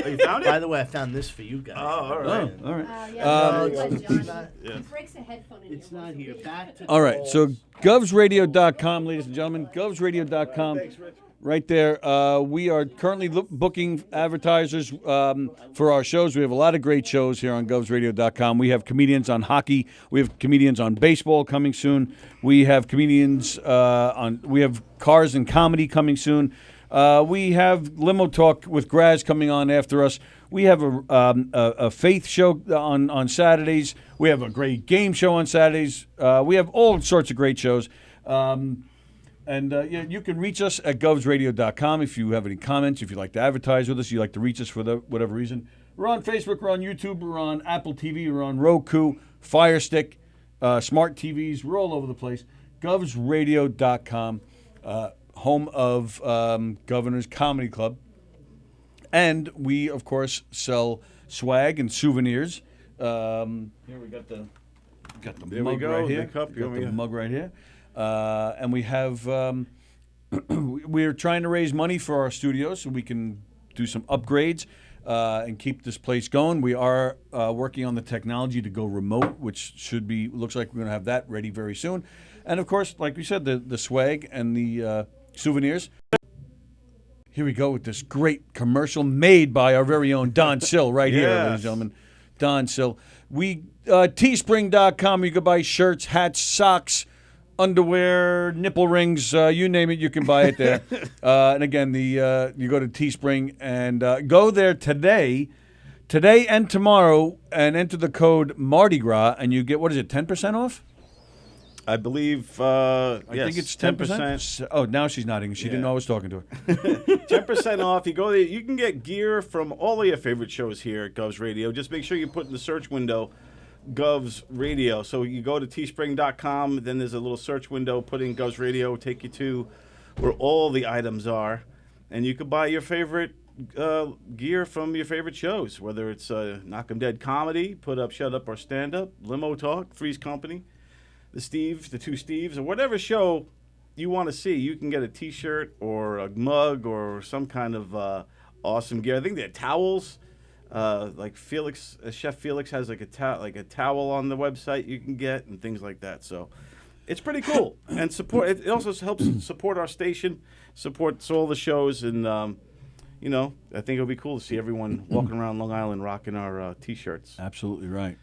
You found By it? the way, I found this for you guys. Oh, all right. Oh, all right. It breaks a headphone in It's not here. Back to All right, so calls. govsradio.com, ladies and gentlemen, govsradio.com. Right there. We are currently booking advertisers for our shows. We have a lot of great shows here on govsradio.com. We have comedians on hockey. We have comedians on baseball coming soon. We have comedians we have cars and comedy coming soon. We have Limo Talk with Graz coming on after us. We have a faith show on Saturdays. We have a great game show on Saturdays. We have all sorts of great shows. You can reach us at govsradio.com if you have any comments, if you'd like to advertise with us, you'd like to reach us for whatever reason. We're on Facebook, we're on YouTube, we're on Apple TV, we're on Roku, Fire Stick, smart TVs, we're all over the place. govsradio.com, home of Governor's Comedy Club. And we, of course, sell swag and souvenirs. Here we got the There mug we go, right here. the cup. Got the mug right here. And we have, we're trying to raise money for our studio so we can do some upgrades and keep this place going. We are working on the technology to go remote, which looks like we're going to have that ready very soon. And of course, like we said, the swag and the souvenirs. Here we go with this great commercial made by our very own Don Sill right here, ladies and gentlemen. Don Sill. We teespring.com. You can buy shirts, hats, socks, underwear, nipple rings, you name it, you can buy it there. And again, you go to Teespring and go there today and tomorrow, and enter the code Mardi Gras, and you get, what is it, 10% off? I believe, I think it's 10%. Oh, now she's nodding. She didn't know I was talking to her. 10% off. You go there. You can get gear from all of your favorite shows here at Govs Radio. Just make sure you put in the search window Govs Radio. So you go to teespring.com. Then there's a little search window. Put in Govs Radio. Take you to where all the items are. And you can buy your favorite gear from your favorite shows, whether it's Knock 'em Dead Comedy, Put Up, Shut Up, or Stand Up, Limo Talk, Three's Company, the Two Steves, or whatever show you want to see. You can get a T-shirt or a mug or some kind of awesome gear. I think they're towels. Like Felix, Chef Felix has like a towel on the website you can get and things like that. So it's pretty cool. And support. It also helps support our station, supports all the shows, and I think it'll be cool to see everyone walking around Long Island rocking our T-shirts. Absolutely right.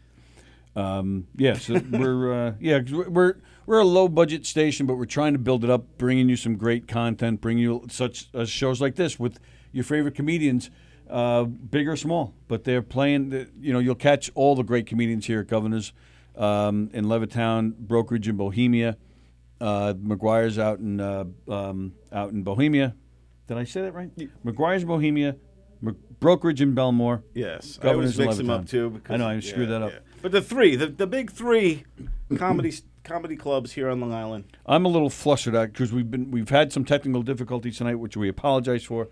So we're a low budget station, but we're trying to build it up, bringing you some great content, bringing you such shows like this with your favorite comedians, big or small. But they're playing. You'll catch all the great comedians here at Governor's in Levittown, Brokerage in Bohemia, McGuire's out in Bohemia. Did I say that right? McGuire's Bohemia, Brokerage in Belmore. Yes, Governor's I always mix them Levittown. up too. Because, I know I screwed that up. Yeah. But the big three comedy clubs here on Long Island. I'm a little flustered because we've had some technical difficulties tonight, which we apologize for.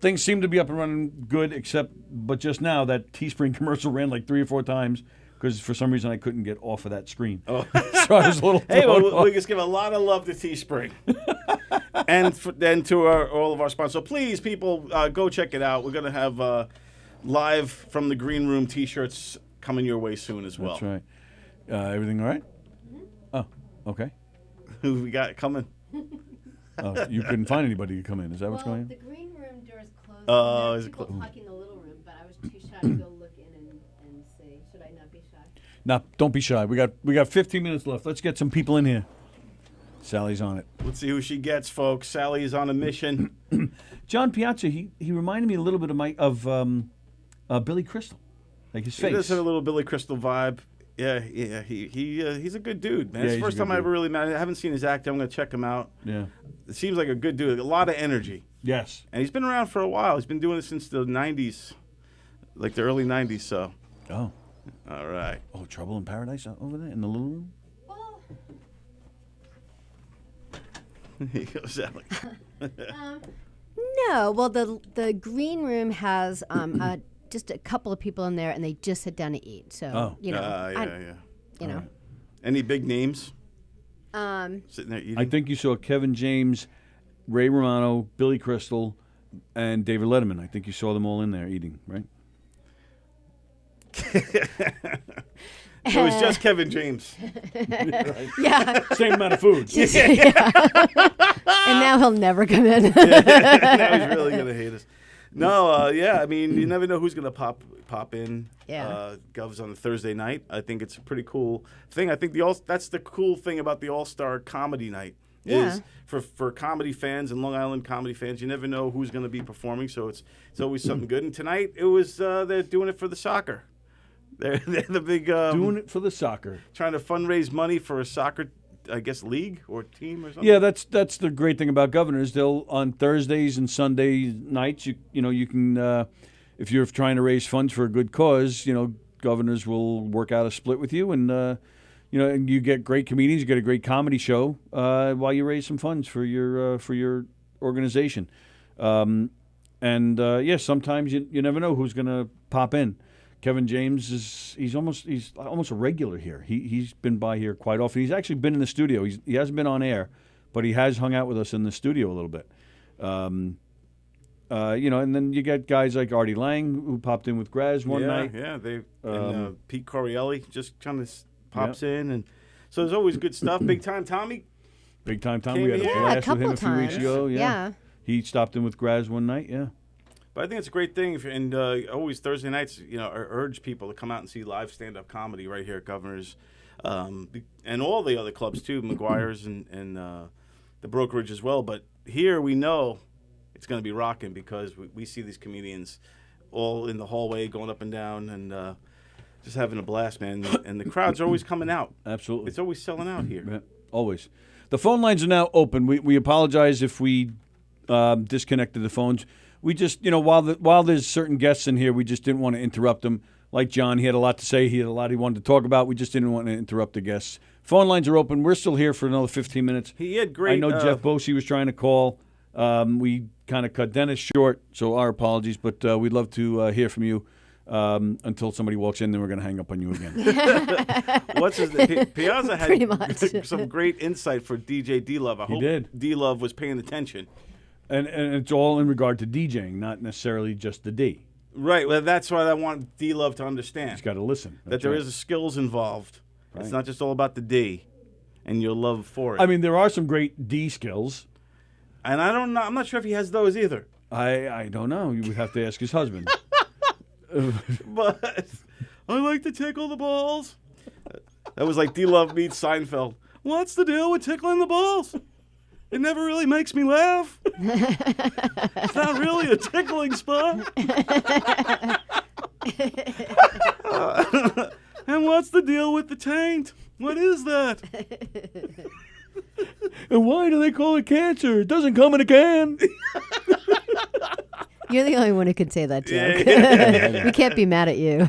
Things seem to be up and running good, but just now that Teespring commercial ran like 3 or 4 times because for some reason I couldn't get off of that screen. Oh. So I was a little. Hey, well, we just give a lot of love to Teespring, and then to all of our sponsors. So please, people, go check it out. We're gonna have live from the green room T-shirts coming your way soon as well. That's right. Everything all right? Oh, okay. Who we got coming? You couldn't find anybody to come in. Is that what's going on? The green room door is closed. Oh, There's is it people closed? talking in the little room, but I was too shy to go look in and see. Should I not be shy? No, don't be shy. We got 15 minutes left. Let's get some people in here. Sallie's on it. Let's see who she gets, folks. Sally is on a mission. John Piazza, he reminded me a little bit of Billy Crystal, like his face. He does have a little Billy Crystal vibe. Yeah. He's a good dude, man. Yeah, It's the he's a first good time I dude. ever really met him. I haven't seen his act. I'm going to check him out. Yeah. It seems like a good dude. A lot of energy. Yes. And he's been around for a while. He's been doing it since the 90s, like the early 90s, so. Oh. All right. Oh, Trouble in Paradise over there in the little room? Here you go, Sally. No. Well, the green room has just a couple of people in there, and they just sit down to eat. So Yeah. You know. Any big names? Sitting there eating? I think you saw Kevin James, Ray Romano, Billy Crystal, and David Letterman. I think you saw them all in there eating, right? It was just Kevin James. Yeah. Same amount of food. And now he'll never come in. Now he's really going to hate us. No, I mean, you never know who's going to pop in. Yeah. Govs on a Thursday night. I think it's a pretty cool thing. I think that's the cool thing about the All-Star Comedy Night. Yeah. Is for comedy fans and Long Island comedy fans, you never know who's going to be performing, so it's always something good. And tonight it was they're doing it for the soccer. They're the big Doing it for the soccer. trying to fundraise money for a soccer, I guess, league or team or something. Yeah, that's the great thing about Governors. They'll on Thursdays and Sunday nights. You can if you're trying to raise funds for a good cause, Governors will work out a split with you, and and you get great comedians. You get a great comedy show while you raise some funds for your organization. And And sometimes you never know who's going to pop in. Kevin James he's almost a regular here. He's been by here quite often. He's actually been in the studio. He hasn't been on air, but he has hung out with us in the studio a little bit. And then you get guys like Artie Lang who popped in with Graz one night. Yeah, Pete Corielli just kind of pops in, and so there's always good stuff. Big Time Tommy. Big Time Tommy. We had a blast with him a few weeks ago. Yeah. He stopped in with Graz one night. Yeah. But I think it's a great thing, and always Thursday nights, I urge people to come out and see live stand-up comedy right here at Governor's, and all the other clubs too, McGuire's and the Brokerage as well. But here we know it's going to be rocking because we see these comedians all in the hallway going up and down and just having a blast, man. And the crowds are always coming out. Absolutely. It's always selling out here. Yeah, always. The phone lines are now open. We apologize if we disconnected the phones. We just, while there's certain guests in here, we just didn't want to interrupt them. Like John, he had a lot to say. He had a lot he wanted to talk about. We just didn't want to interrupt the guests. Phone lines are open. We're still here for another 15 minutes. He had great. I know Jeff Bosey was trying to call. We kind of cut Dennis short, so our apologies. But we'd love to hear from you until somebody walks in. Then we're going to hang up on you again. Piazza had some great insight for DJ D-Love. I hope D-Love was paying attention. And it's all in regard to DJing, not necessarily just the D. Right. Well, that's what I want D-Love to understand. He's got to listen. That there is skills involved. Right. It's not just all about the D and your love for it. I mean, there are some great D skills. And I don't know. I'm not sure if he has those either. I don't know. You would have to ask his husband. But I like to tickle the balls. That was like D-Love meets Seinfeld. What's the deal with tickling the balls? It never really makes me laugh. It's not really a tickling spot. And what's the deal with the taint? What is that? And why do they call it cancer? It doesn't come in a can. You're the only one who can say that joke. We can't be mad at you.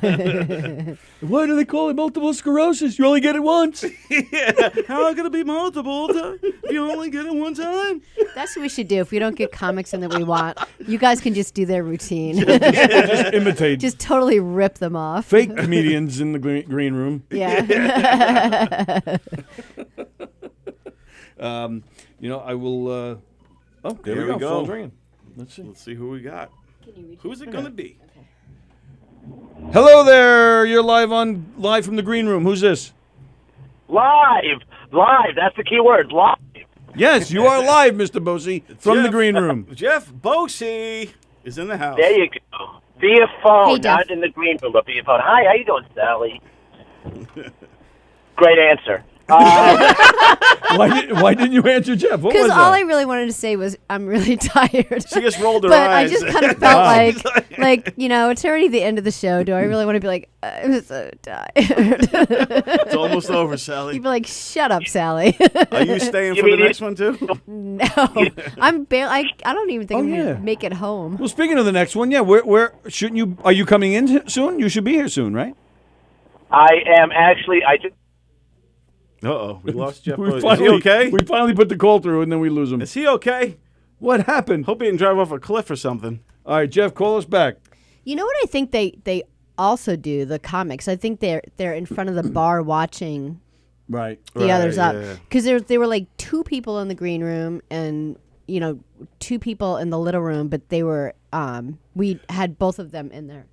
Why do they call it multiple sclerosis? You only get it once. Yeah. How can it be multiple if you only get it one time? That's what we should do. If we don't get comics in that we want, you guys can just do their routine. Just imitate. Just totally rip them off. Fake comedians in the green room. Yeah. I will. There we go. Phone's ringing. Let's see who we got. Who's it going to be? Okay. Hello there. You're live from the green room. Who's this? Live. That's the key word. Live. Yes, you are live, Mr. Bosey, from the green room. Jeff Bosey is in the house. There you go. Via phone, hey, not in the green room, but via phone. Hi, how you doing, Sallie? Great answer. Why didn't you answer Jeff? What was that? Because all I really wanted to say was I'm really tired. She just rolled her but eyes. I just kind of felt like it's already the end of the show. Do I really want to be like, I'm so tired? It's almost over, Sallie. You'd be like, shut up, Sallie. Are you staying for the next one too? No, I'm barely. I don't even think I'm gonna make it home. Well, speaking of the next one, where shouldn't you? Are you coming in soon? You should be here soon, right? I am actually. I just. Uh-oh, we lost Jeff. Is he okay? We finally put the call through, and then we lose him. Is he okay? What happened? Hope he didn't drive off a cliff or something. All right, Jeff, call us back. You know what I think they also do, the comics? I think they're in front of the bar watching the others up. Because there were like two people in the green room and, two people in the little room, but they were, we had both of them in there.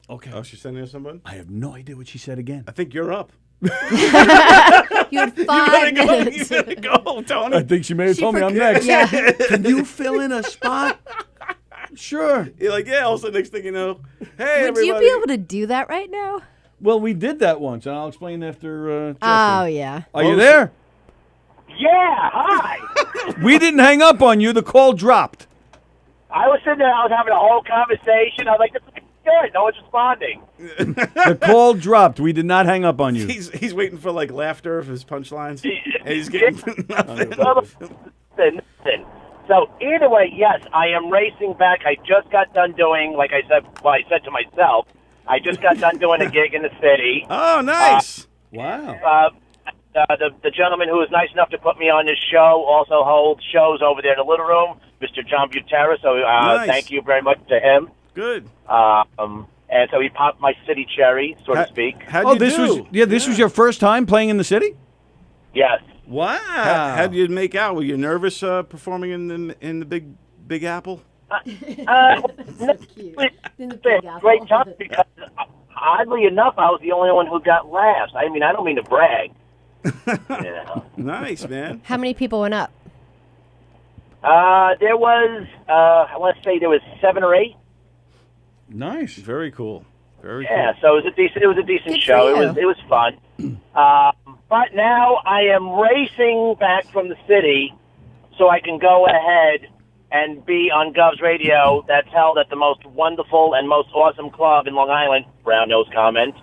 Okay. Oh, she's sending us someone? I have no idea what she said again. I think you're up. You had 5 minutes. You gotta go, Tony. I think she may have told me I'm next. Yeah. Can you fill in a spot? Sure. You're like, yeah, also next thing you know, hey, Would everybody. you be able to do that right now? Well, we did that once, and I'll explain after Jeff. Oh, yeah. Are you there? Yeah, hi. We didn't hang up on you. The call dropped. I was sitting there. I was having a whole conversation. I was like, this is good. No one's responding. The call dropped. We did not hang up on you. He's waiting for like laughter for his punchlines. And he's getting nothing. Listen. So either way, yes, I am racing back. I just got done doing, like I said, I said to myself, I just got done doing a gig in the city. Oh, nice. Wow. the gentleman who was nice enough to put me on this show also holds shows over there in the little room, Mr. John Butera. So Nice. thank you very much to him. Good. And so he popped my city cherry, so to speak. How'd you do? This was your first time playing in the city? Yes. Wow. How'd you make out? Were you nervous performing in the Big Apple? Cute. Great time because oddly enough, I was the only one who got laughs. I mean, I don't mean to brag. Nice, man. How many people went up? There was, I want to say there was 7 or 8. Nice. Very cool. Very Yeah, cool. so it was a decent Good show. for It was fun. But now I am racing back from the city so I can go ahead and be on Govs Radio. That's held at the most wonderful and most awesome club in Long Island. Brown nose comment.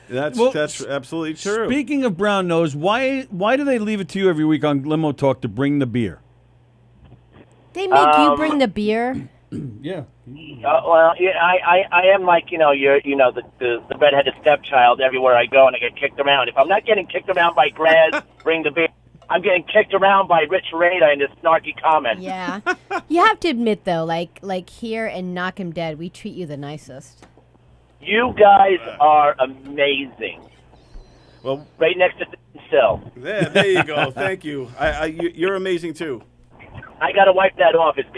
That's absolutely true. Speaking of brown nose, why do they leave it to you every week on Limo Talk to bring the beer? They make you bring the beer. Yeah. Well, yeah, I am like the redheaded stepchild everywhere I go, and I get kicked around. If I'm not getting kicked around by Graz, bring the beer. I'm getting kicked around by Rich Rada in his snarky comment. Yeah. You have to admit though, like here in Knock 'Em Dead, we treat you the nicest. You guys are amazing. Well, right next to Sill. There you go. Thank you. You're amazing too. I gotta wipe that off. It's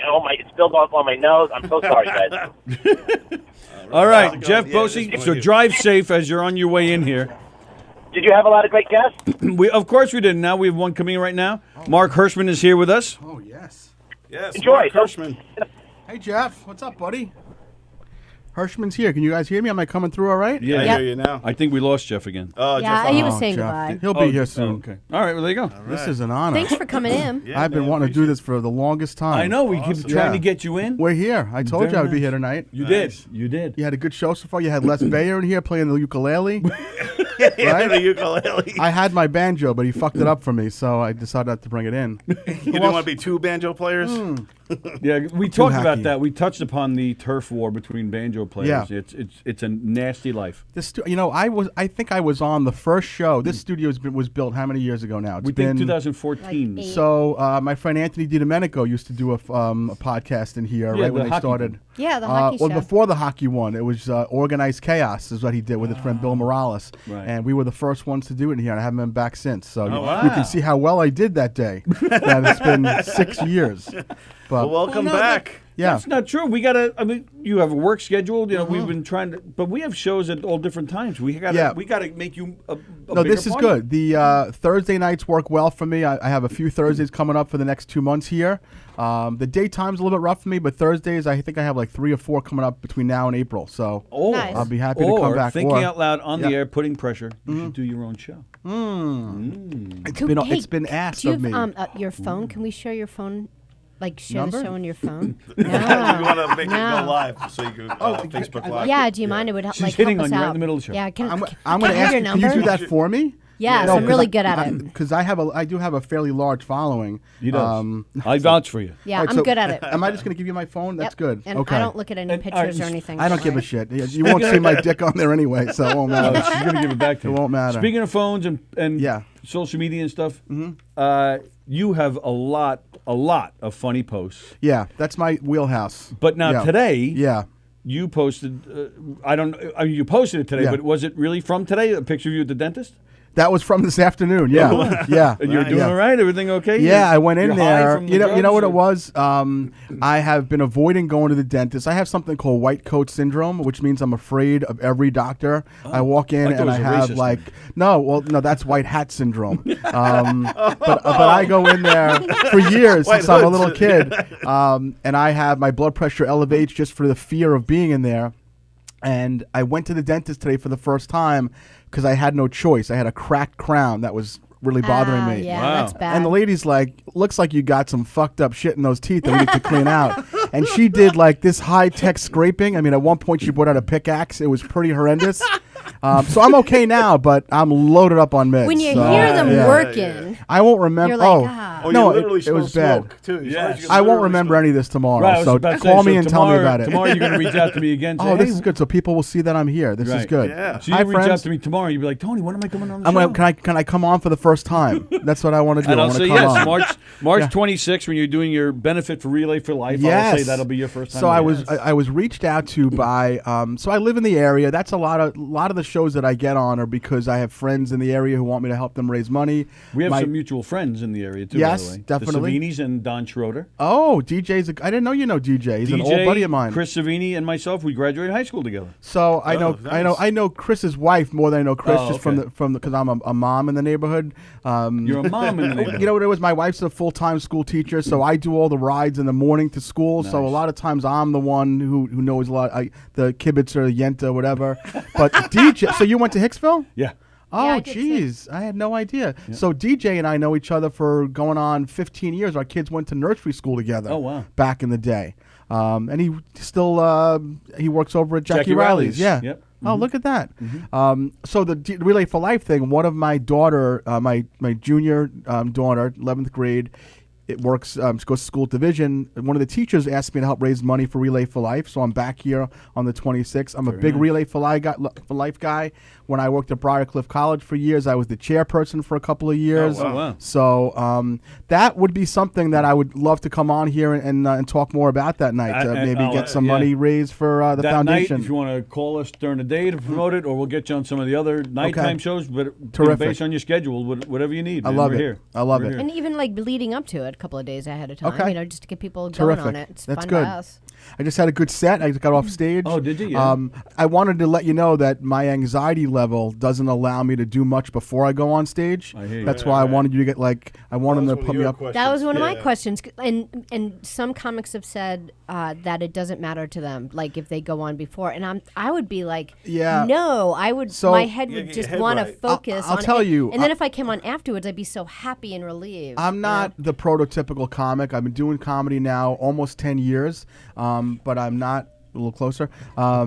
spilled off on my nose. I'm so sorry, guys. All right, Jeff Bosey. So drive safe as you're on your way in here. Did you have a lot of great guests? Of course we did. Now we have one coming in right now. Mark Hirschman is here with us. Oh, yes. Yes, Enjoy. Mark Hirschman. Hey, Jeff. What's up, buddy? Hirschman's here. Can you guys hear me? Am I coming through all right? Yeah, I hear you now. I think we lost Jeff again. Oh, Yeah, Jeff. he was saying Jeff. goodbye. He'll be here soon. Okay. All right, well, there you go. This is an honor. Thanks for coming in. Yeah, I've been man, wanting to do appreciate this for the longest time. I know. We keep trying to get you in. We're here. I told Very you I would be nice. here tonight. You Nice. did. You did. You had a good show so far. You had Les Bayer in here playing the ukulele. Yeah, the ukulele. I had my banjo, but he fucked it up for me, so I decided not to bring it in. You didn't want to be 2 banjo players? Yeah, we talked about hacky. that. We touched upon the turf war between banjo players. Yeah. It's a nasty life. This, I think I was on the first show. This studio was built how many years ago now? It's We been think 2014. Like 8. So my friend Anthony DiDomenico used to do a podcast in here Yeah, right the when they hockey started. Yeah, the hockey well, show. before the hockey one, it was Organized Chaos is what he did with his friend Bill Morales. Right. And we were the first ones to do it in here, and I haven't been back since. So you wow. can see how well I did that day. That it's been 6 years. But Well, welcome no, back. yeah. That's not true. We gotta. I mean, you have a work schedule. You know, we've been trying to, but we have shows at all different times. We gotta. Yeah. We gotta make you a No, bigger this is party. good. The Thursday nights work well for me. I have a few Thursdays coming up for the next 2 months here. The daytime's a little bit rough for me, but Thursdays I think I have like 3 or 4 coming up between now and April. So Or, Nice. I'll be happy to come back. Thinking Or- out loud on Yeah. the air, putting pressure. You should do your own show. It's been asked Do you of me. have your phone? Can we share your phone? Like share Number? the show on your phone? You want to make it No. go live so you can Facebook Live. Yeah, do you mind? It would help. She's like, hitting help on us you right out. in the middle of the show. Yeah, can I'm I going to have ask your you, can number? you do that for me? Yes, No, I'm really good at it. Because I do have a fairly large following. You do. I vouch for you. Yeah, All right, I'm so good at it. Am I just going to give you my phone? That's Yep. good. And okay. I don't look at any pictures or anything. I don't give a shit. You won't see my dick on there anyway, so it won't Oh, matter. she's gonna give it back to It you. won't matter. Speaking of phones and Yeah. social media and stuff, you have a lot of funny posts. Yeah, that's my wheelhouse. But now Yeah. today, Yeah. you posted. I mean, you posted it today, Yeah. but was it really from today? A picture of you at the dentist? That was from this afternoon. Yeah. Yeah. And you're doing Yeah. all right? Everything okay? Yeah, I went in You're high there. from the You know drugs, what or- it was? I have been avoiding going to the dentist. I have something called white coat syndrome, which means I'm afraid of every doctor. I walk in I thought it and was I a have racist like no, that's white hat syndrome. But I go in there for years White since I'm a hoods. little kid, and I have my blood pressure elevates just for the fear of being in there. And I went to the dentist today for the first time because I had no choice. I had a cracked crown that was really bothering me. Yeah, Wow. that's bad. And the lady's like, looks like you got some fucked up shit in those teeth that we need to clean out. And she did like this high-tech scraping. I mean, at one point she brought out a pickaxe. It was pretty horrendous. So I'm okay now, but I'm loaded up on meds. When you so, hear them yeah. working, I won't remember. you're like, ah. Oh, no, you literally it was bad. smoke too. Yes. I won't remember any of this tomorrow. Right, I was so about to say, call me so and tell me about it. Tomorrow you're going to reach out to me again. Say, Oh, this hey, is good. So people will see that I'm here. This is Right. good. Yeah. So you Hi, reach out friends. to me tomorrow. You'd be like, Tony, when am I coming on the I'm show? gonna, can I come on for the first time? That's what I want to do. And I I'll want say to come yes, on. March Yeah. 26th when you're doing your benefit for Relay for Life. Yes. I'll say that'll be your first time. So I was Yes. I was reached out to by so I live in the area. That's a lot of the shows that I get on are because I have friends in the area who want me to help them raise money. We have My- some mutual friends in the area too. Yes, by the way. definitely. The Savinis and Don Schroeder. Oh, DJ's. I didn't know you know DJ. He's an old buddy of mine. Chris Savini and myself, we graduated high school together. So I know nice. I know Chris's wife more than I know Chris Oh, just from okay. the because I'm a mom in the neighborhood. You're a mom in the neighborhood. You know what it was? My wife's a full-time school teacher, so I do all the rides in the morning to school. So a Nice. lot of times I'm the one who knows a lot. The kibitzer, yenta, whatever. But DJ. So you went to Hicksville? Yeah. Oh, I did too. geez. I had no idea. So DJ and I know each other for going on 15 years. Our kids went to nursery school together. Oh, wow. Back in the day. And he still he works over at Jackie Riley's. Riley's. Yeah. Yep. Oh, look at that. So the Relay for Life thing, one of my daughter, my junior daughter, 11th grade, it works, goes to school at Division. One of the teachers asked me to help raise money for Relay for Life, so I'm back here on the 26th. I'm a big Relay for Life guy. When I worked at Briarcliff College for years, I was the chairperson for a couple of years. Oh, wow. So that would be something that I would love to come on here and talk more about that night. Maybe get some money raised for the that foundation. night, if you want to call us during the day to promote it, or we'll get you on some of the other nighttime shows, but Terrific. based on your schedule, whatever you need. I man, love we're it. Here. I love We're it. here. And even like leading up to it a couple of days ahead of time, Okay. you know, just to get people going Terrific. on it. It's That's fun good. to us. I just had a good set. I just got off stage. Oh, did you? Yeah. I wanted to let you know that my anxiety level doesn't allow me to do much before I go on stage. I hear you. That's why I wanted you to get I wanted them to put me up. That was one of my questions, and some comics have said that it doesn't matter to them, like if they go on before, and I would be like, Yeah. no, I would. So- my head Yeah, would get just your head want right. to focus. I'll on tell it. you, and then if I came on afterwards, I'd be so happy and relieved. I'm you not know? the prototypical comic. I've been doing comedy now almost 10 years, but I'm not a little closer. No,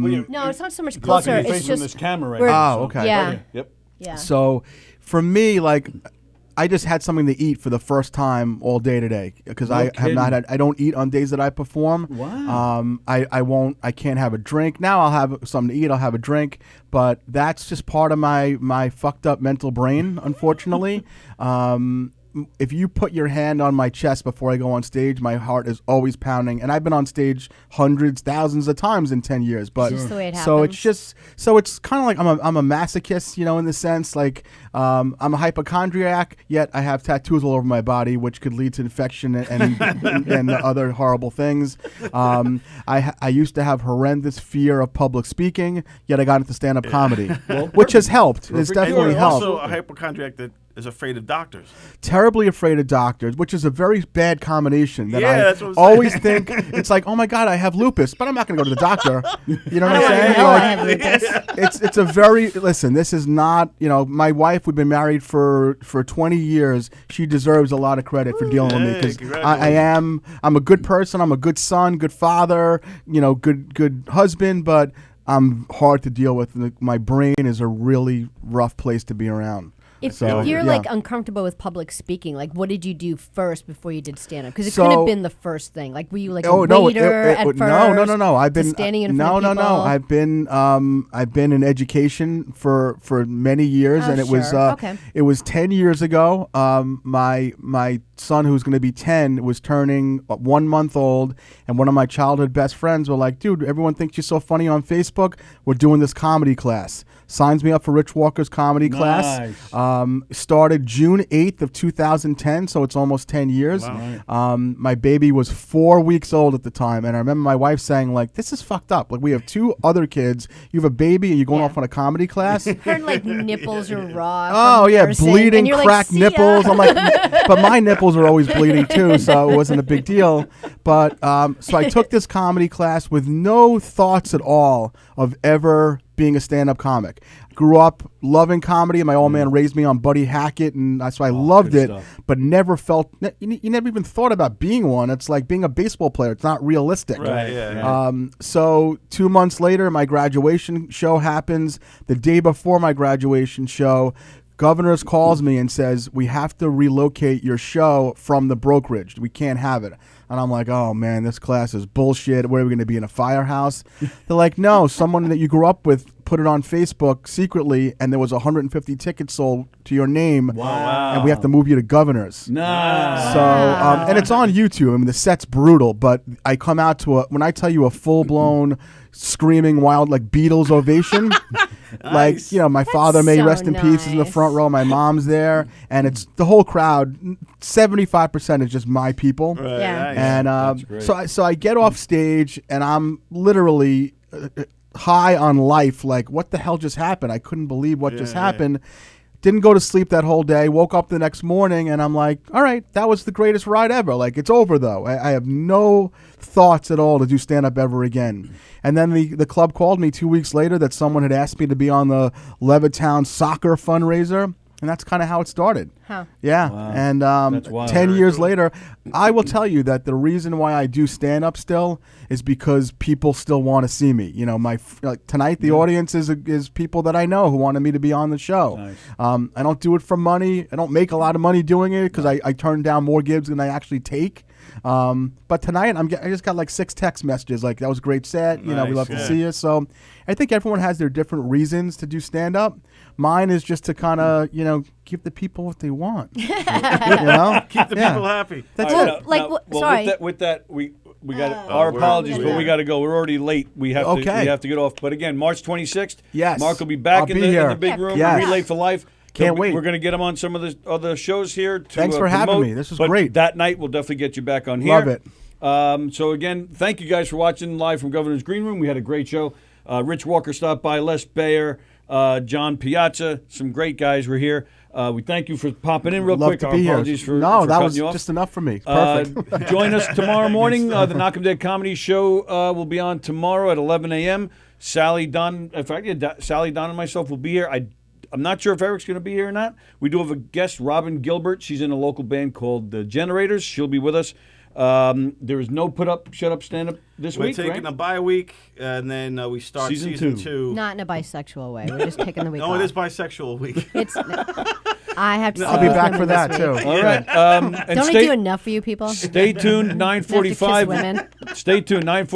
it's not so much Blocking closer. your It's face from just this camera right we're- now. Oh, okay. Yeah. Yep. Yeah. So for me, like, I just had something to eat for the first time all day today because I have not had. I don't eat on days that I perform. Wow. I won't. I can't have a drink now. I'll have something to eat. I'll have a drink, but that's just part of my fucked up mental brain. Unfortunately, if you put your hand on my chest before I go on stage, my heart is always pounding. And I've been on stage hundreds, thousands of times in 10 years. But It's just the way it so it's happens. it's kind of like I'm a masochist, in the sense like I'm a hypochondriac, yet I have tattoos all over my body, which could lead to infection and other horrible things. I used to have horrendous fear of public speaking, yet I got into stand-up comedy, which has helped. It's And definitely you're helped. also a hypochondriac that is afraid of doctors. Terribly afraid of doctors, which is a very bad combination. That Yeah, I that's what I'm always saying. think it's like, oh my god, I have lupus, but I'm not going to go to the doctor. You know what I I'm don't saying? know Like, I have lupus. it's a very listen. This is not my wife. We've been married for 20 years. She deserves a lot of credit for dealing with me Hey, because congratulations. I'm a good person. I'm a good son, good father. Good husband, but I'm hard to deal with. My brain is a really rough place to be around. If So, you're yeah. like uncomfortable with public speaking, like what did you do first before you did stand up? Because it So- couldn't have been the first thing. Like were you like a no, waiter at first? No. I've to been standing in front of people? I've been in education for many years, Oh, and it was sure. Okay. it was 10 years ago. My son, who's going to be 10, was turning 1 month old, and one of my childhood best friends were like, "Dude, everyone thinks you're so funny on Facebook. We're doing this comedy class." Signs me up for Rich Walker's comedy class. Started June 8th of 2010, so it's almost 10 years. Wow. My baby was 4 weeks old at the time, and I remember my wife saying, like, this is fucked up. Like, we have 2 other kids. You have a baby, and you're going off on a comedy class. Her like nipples are raw. Oh, from yeah, nursing, bleeding, and you're like, cracked "See ya." nipples. I'm like, but my nipples are always bleeding too, so it wasn't a big deal. But so I took this comedy class with no thoughts at all of ever being a stand-up comic. Grew up loving comedy. My old man raised me on Buddy Hackett, and that's why I loved good it. stuff. But never felt you never even thought about being one. It's like being a baseball player. It's not realistic. Right, yeah. So 2 months later, my graduation show happens. The day before my graduation show, Governors calls me and says, we have to relocate your show from the brokerage. We can't have it. And I'm like, oh, man, this class is bullshit. Where are we going to be, in a firehouse? They're like, no, someone that you grew up with put it on Facebook secretly, and there was 150 tickets sold to your name. Wow. And we have to move you to Governors. Nah. So, and it's on YouTube. I mean, the set's brutal, but I come out to when I tell you a full-blown screaming wild, like Beatles ovation, like, my father may so rest in peace is in the nice. front row. My mom's there, and it's the whole crowd. 75% is just my people. Right, Yeah. nice. And great. so I get off stage, and I'm literally high on life. Like, what the hell just happened? I couldn't believe what just happened. Didn't go to sleep that whole day. Woke up the next morning, and I'm like, all right, that was the greatest ride ever. Like, it's over, though. I have no thoughts at all to do stand-up ever again. And then the club called me 2 weeks later that someone had asked me to be on the Levittown soccer fundraiser. And that's kind of how it started. Huh. Yeah. Wow. And That's wild. 10 years later, I will tell you that the reason why I do stand-up still is because people still want to see me. Tonight, the audience is people that I know who wanted me to be on the show. Nice. I don't do it for money. I don't make a lot of money doing it because I turn down more gigs than I actually take. But tonight, I just got like 6 text messages like, that was a great set. We Nice, love yeah. to see you. So I think everyone has their different reasons to do stand-up. Mine is just to kind of, give the people what they want. Keep the people happy. That's All it. right, Like, sorry. With that, we got our we're- apologies, but yeah. we got to go. We're already late. We have to get off. But again, March 26th. Yes. Mark will be back I'll in be the here. big room. Yes. Relay for Life. Can't wait. We're going to get him on some of the other shows here. Thanks for having promote, me. This was but great. That night, we'll definitely get you back on here. Love it. So again, thank you guys for watching live from Governor's Green Room. We had a great show. Rich Walker stopped by, Les Bayer, John Piazza, some great guys were here. We thank you for popping in real Love quick. to Our be here. apologies for No, for that cutting was you off. just enough for me. Perfect. Join us tomorrow morning. The Knock 'em Dead Comedy Show will be on tomorrow at 11 a.m. Sallie, Don, Sallie, Don, and myself will be here. I'm not sure if Eric's going to be here or not. We do have a guest, Robin Gilbert. She's in a local band called The Generators. She'll be with us. There is no Put Up, Shut Up, Stand Up this We're week, taking right? a bye week, and then we start Season season two. 2. Not in a bisexual way. We're just taking the week No, off. it is bisexual week. It's. I have to. I'll see be those back women for that, this too. week. All right. And Don't I do enough for you people? Stay tuned, Enough to kiss 9:45. women. Stay tuned, 9:45.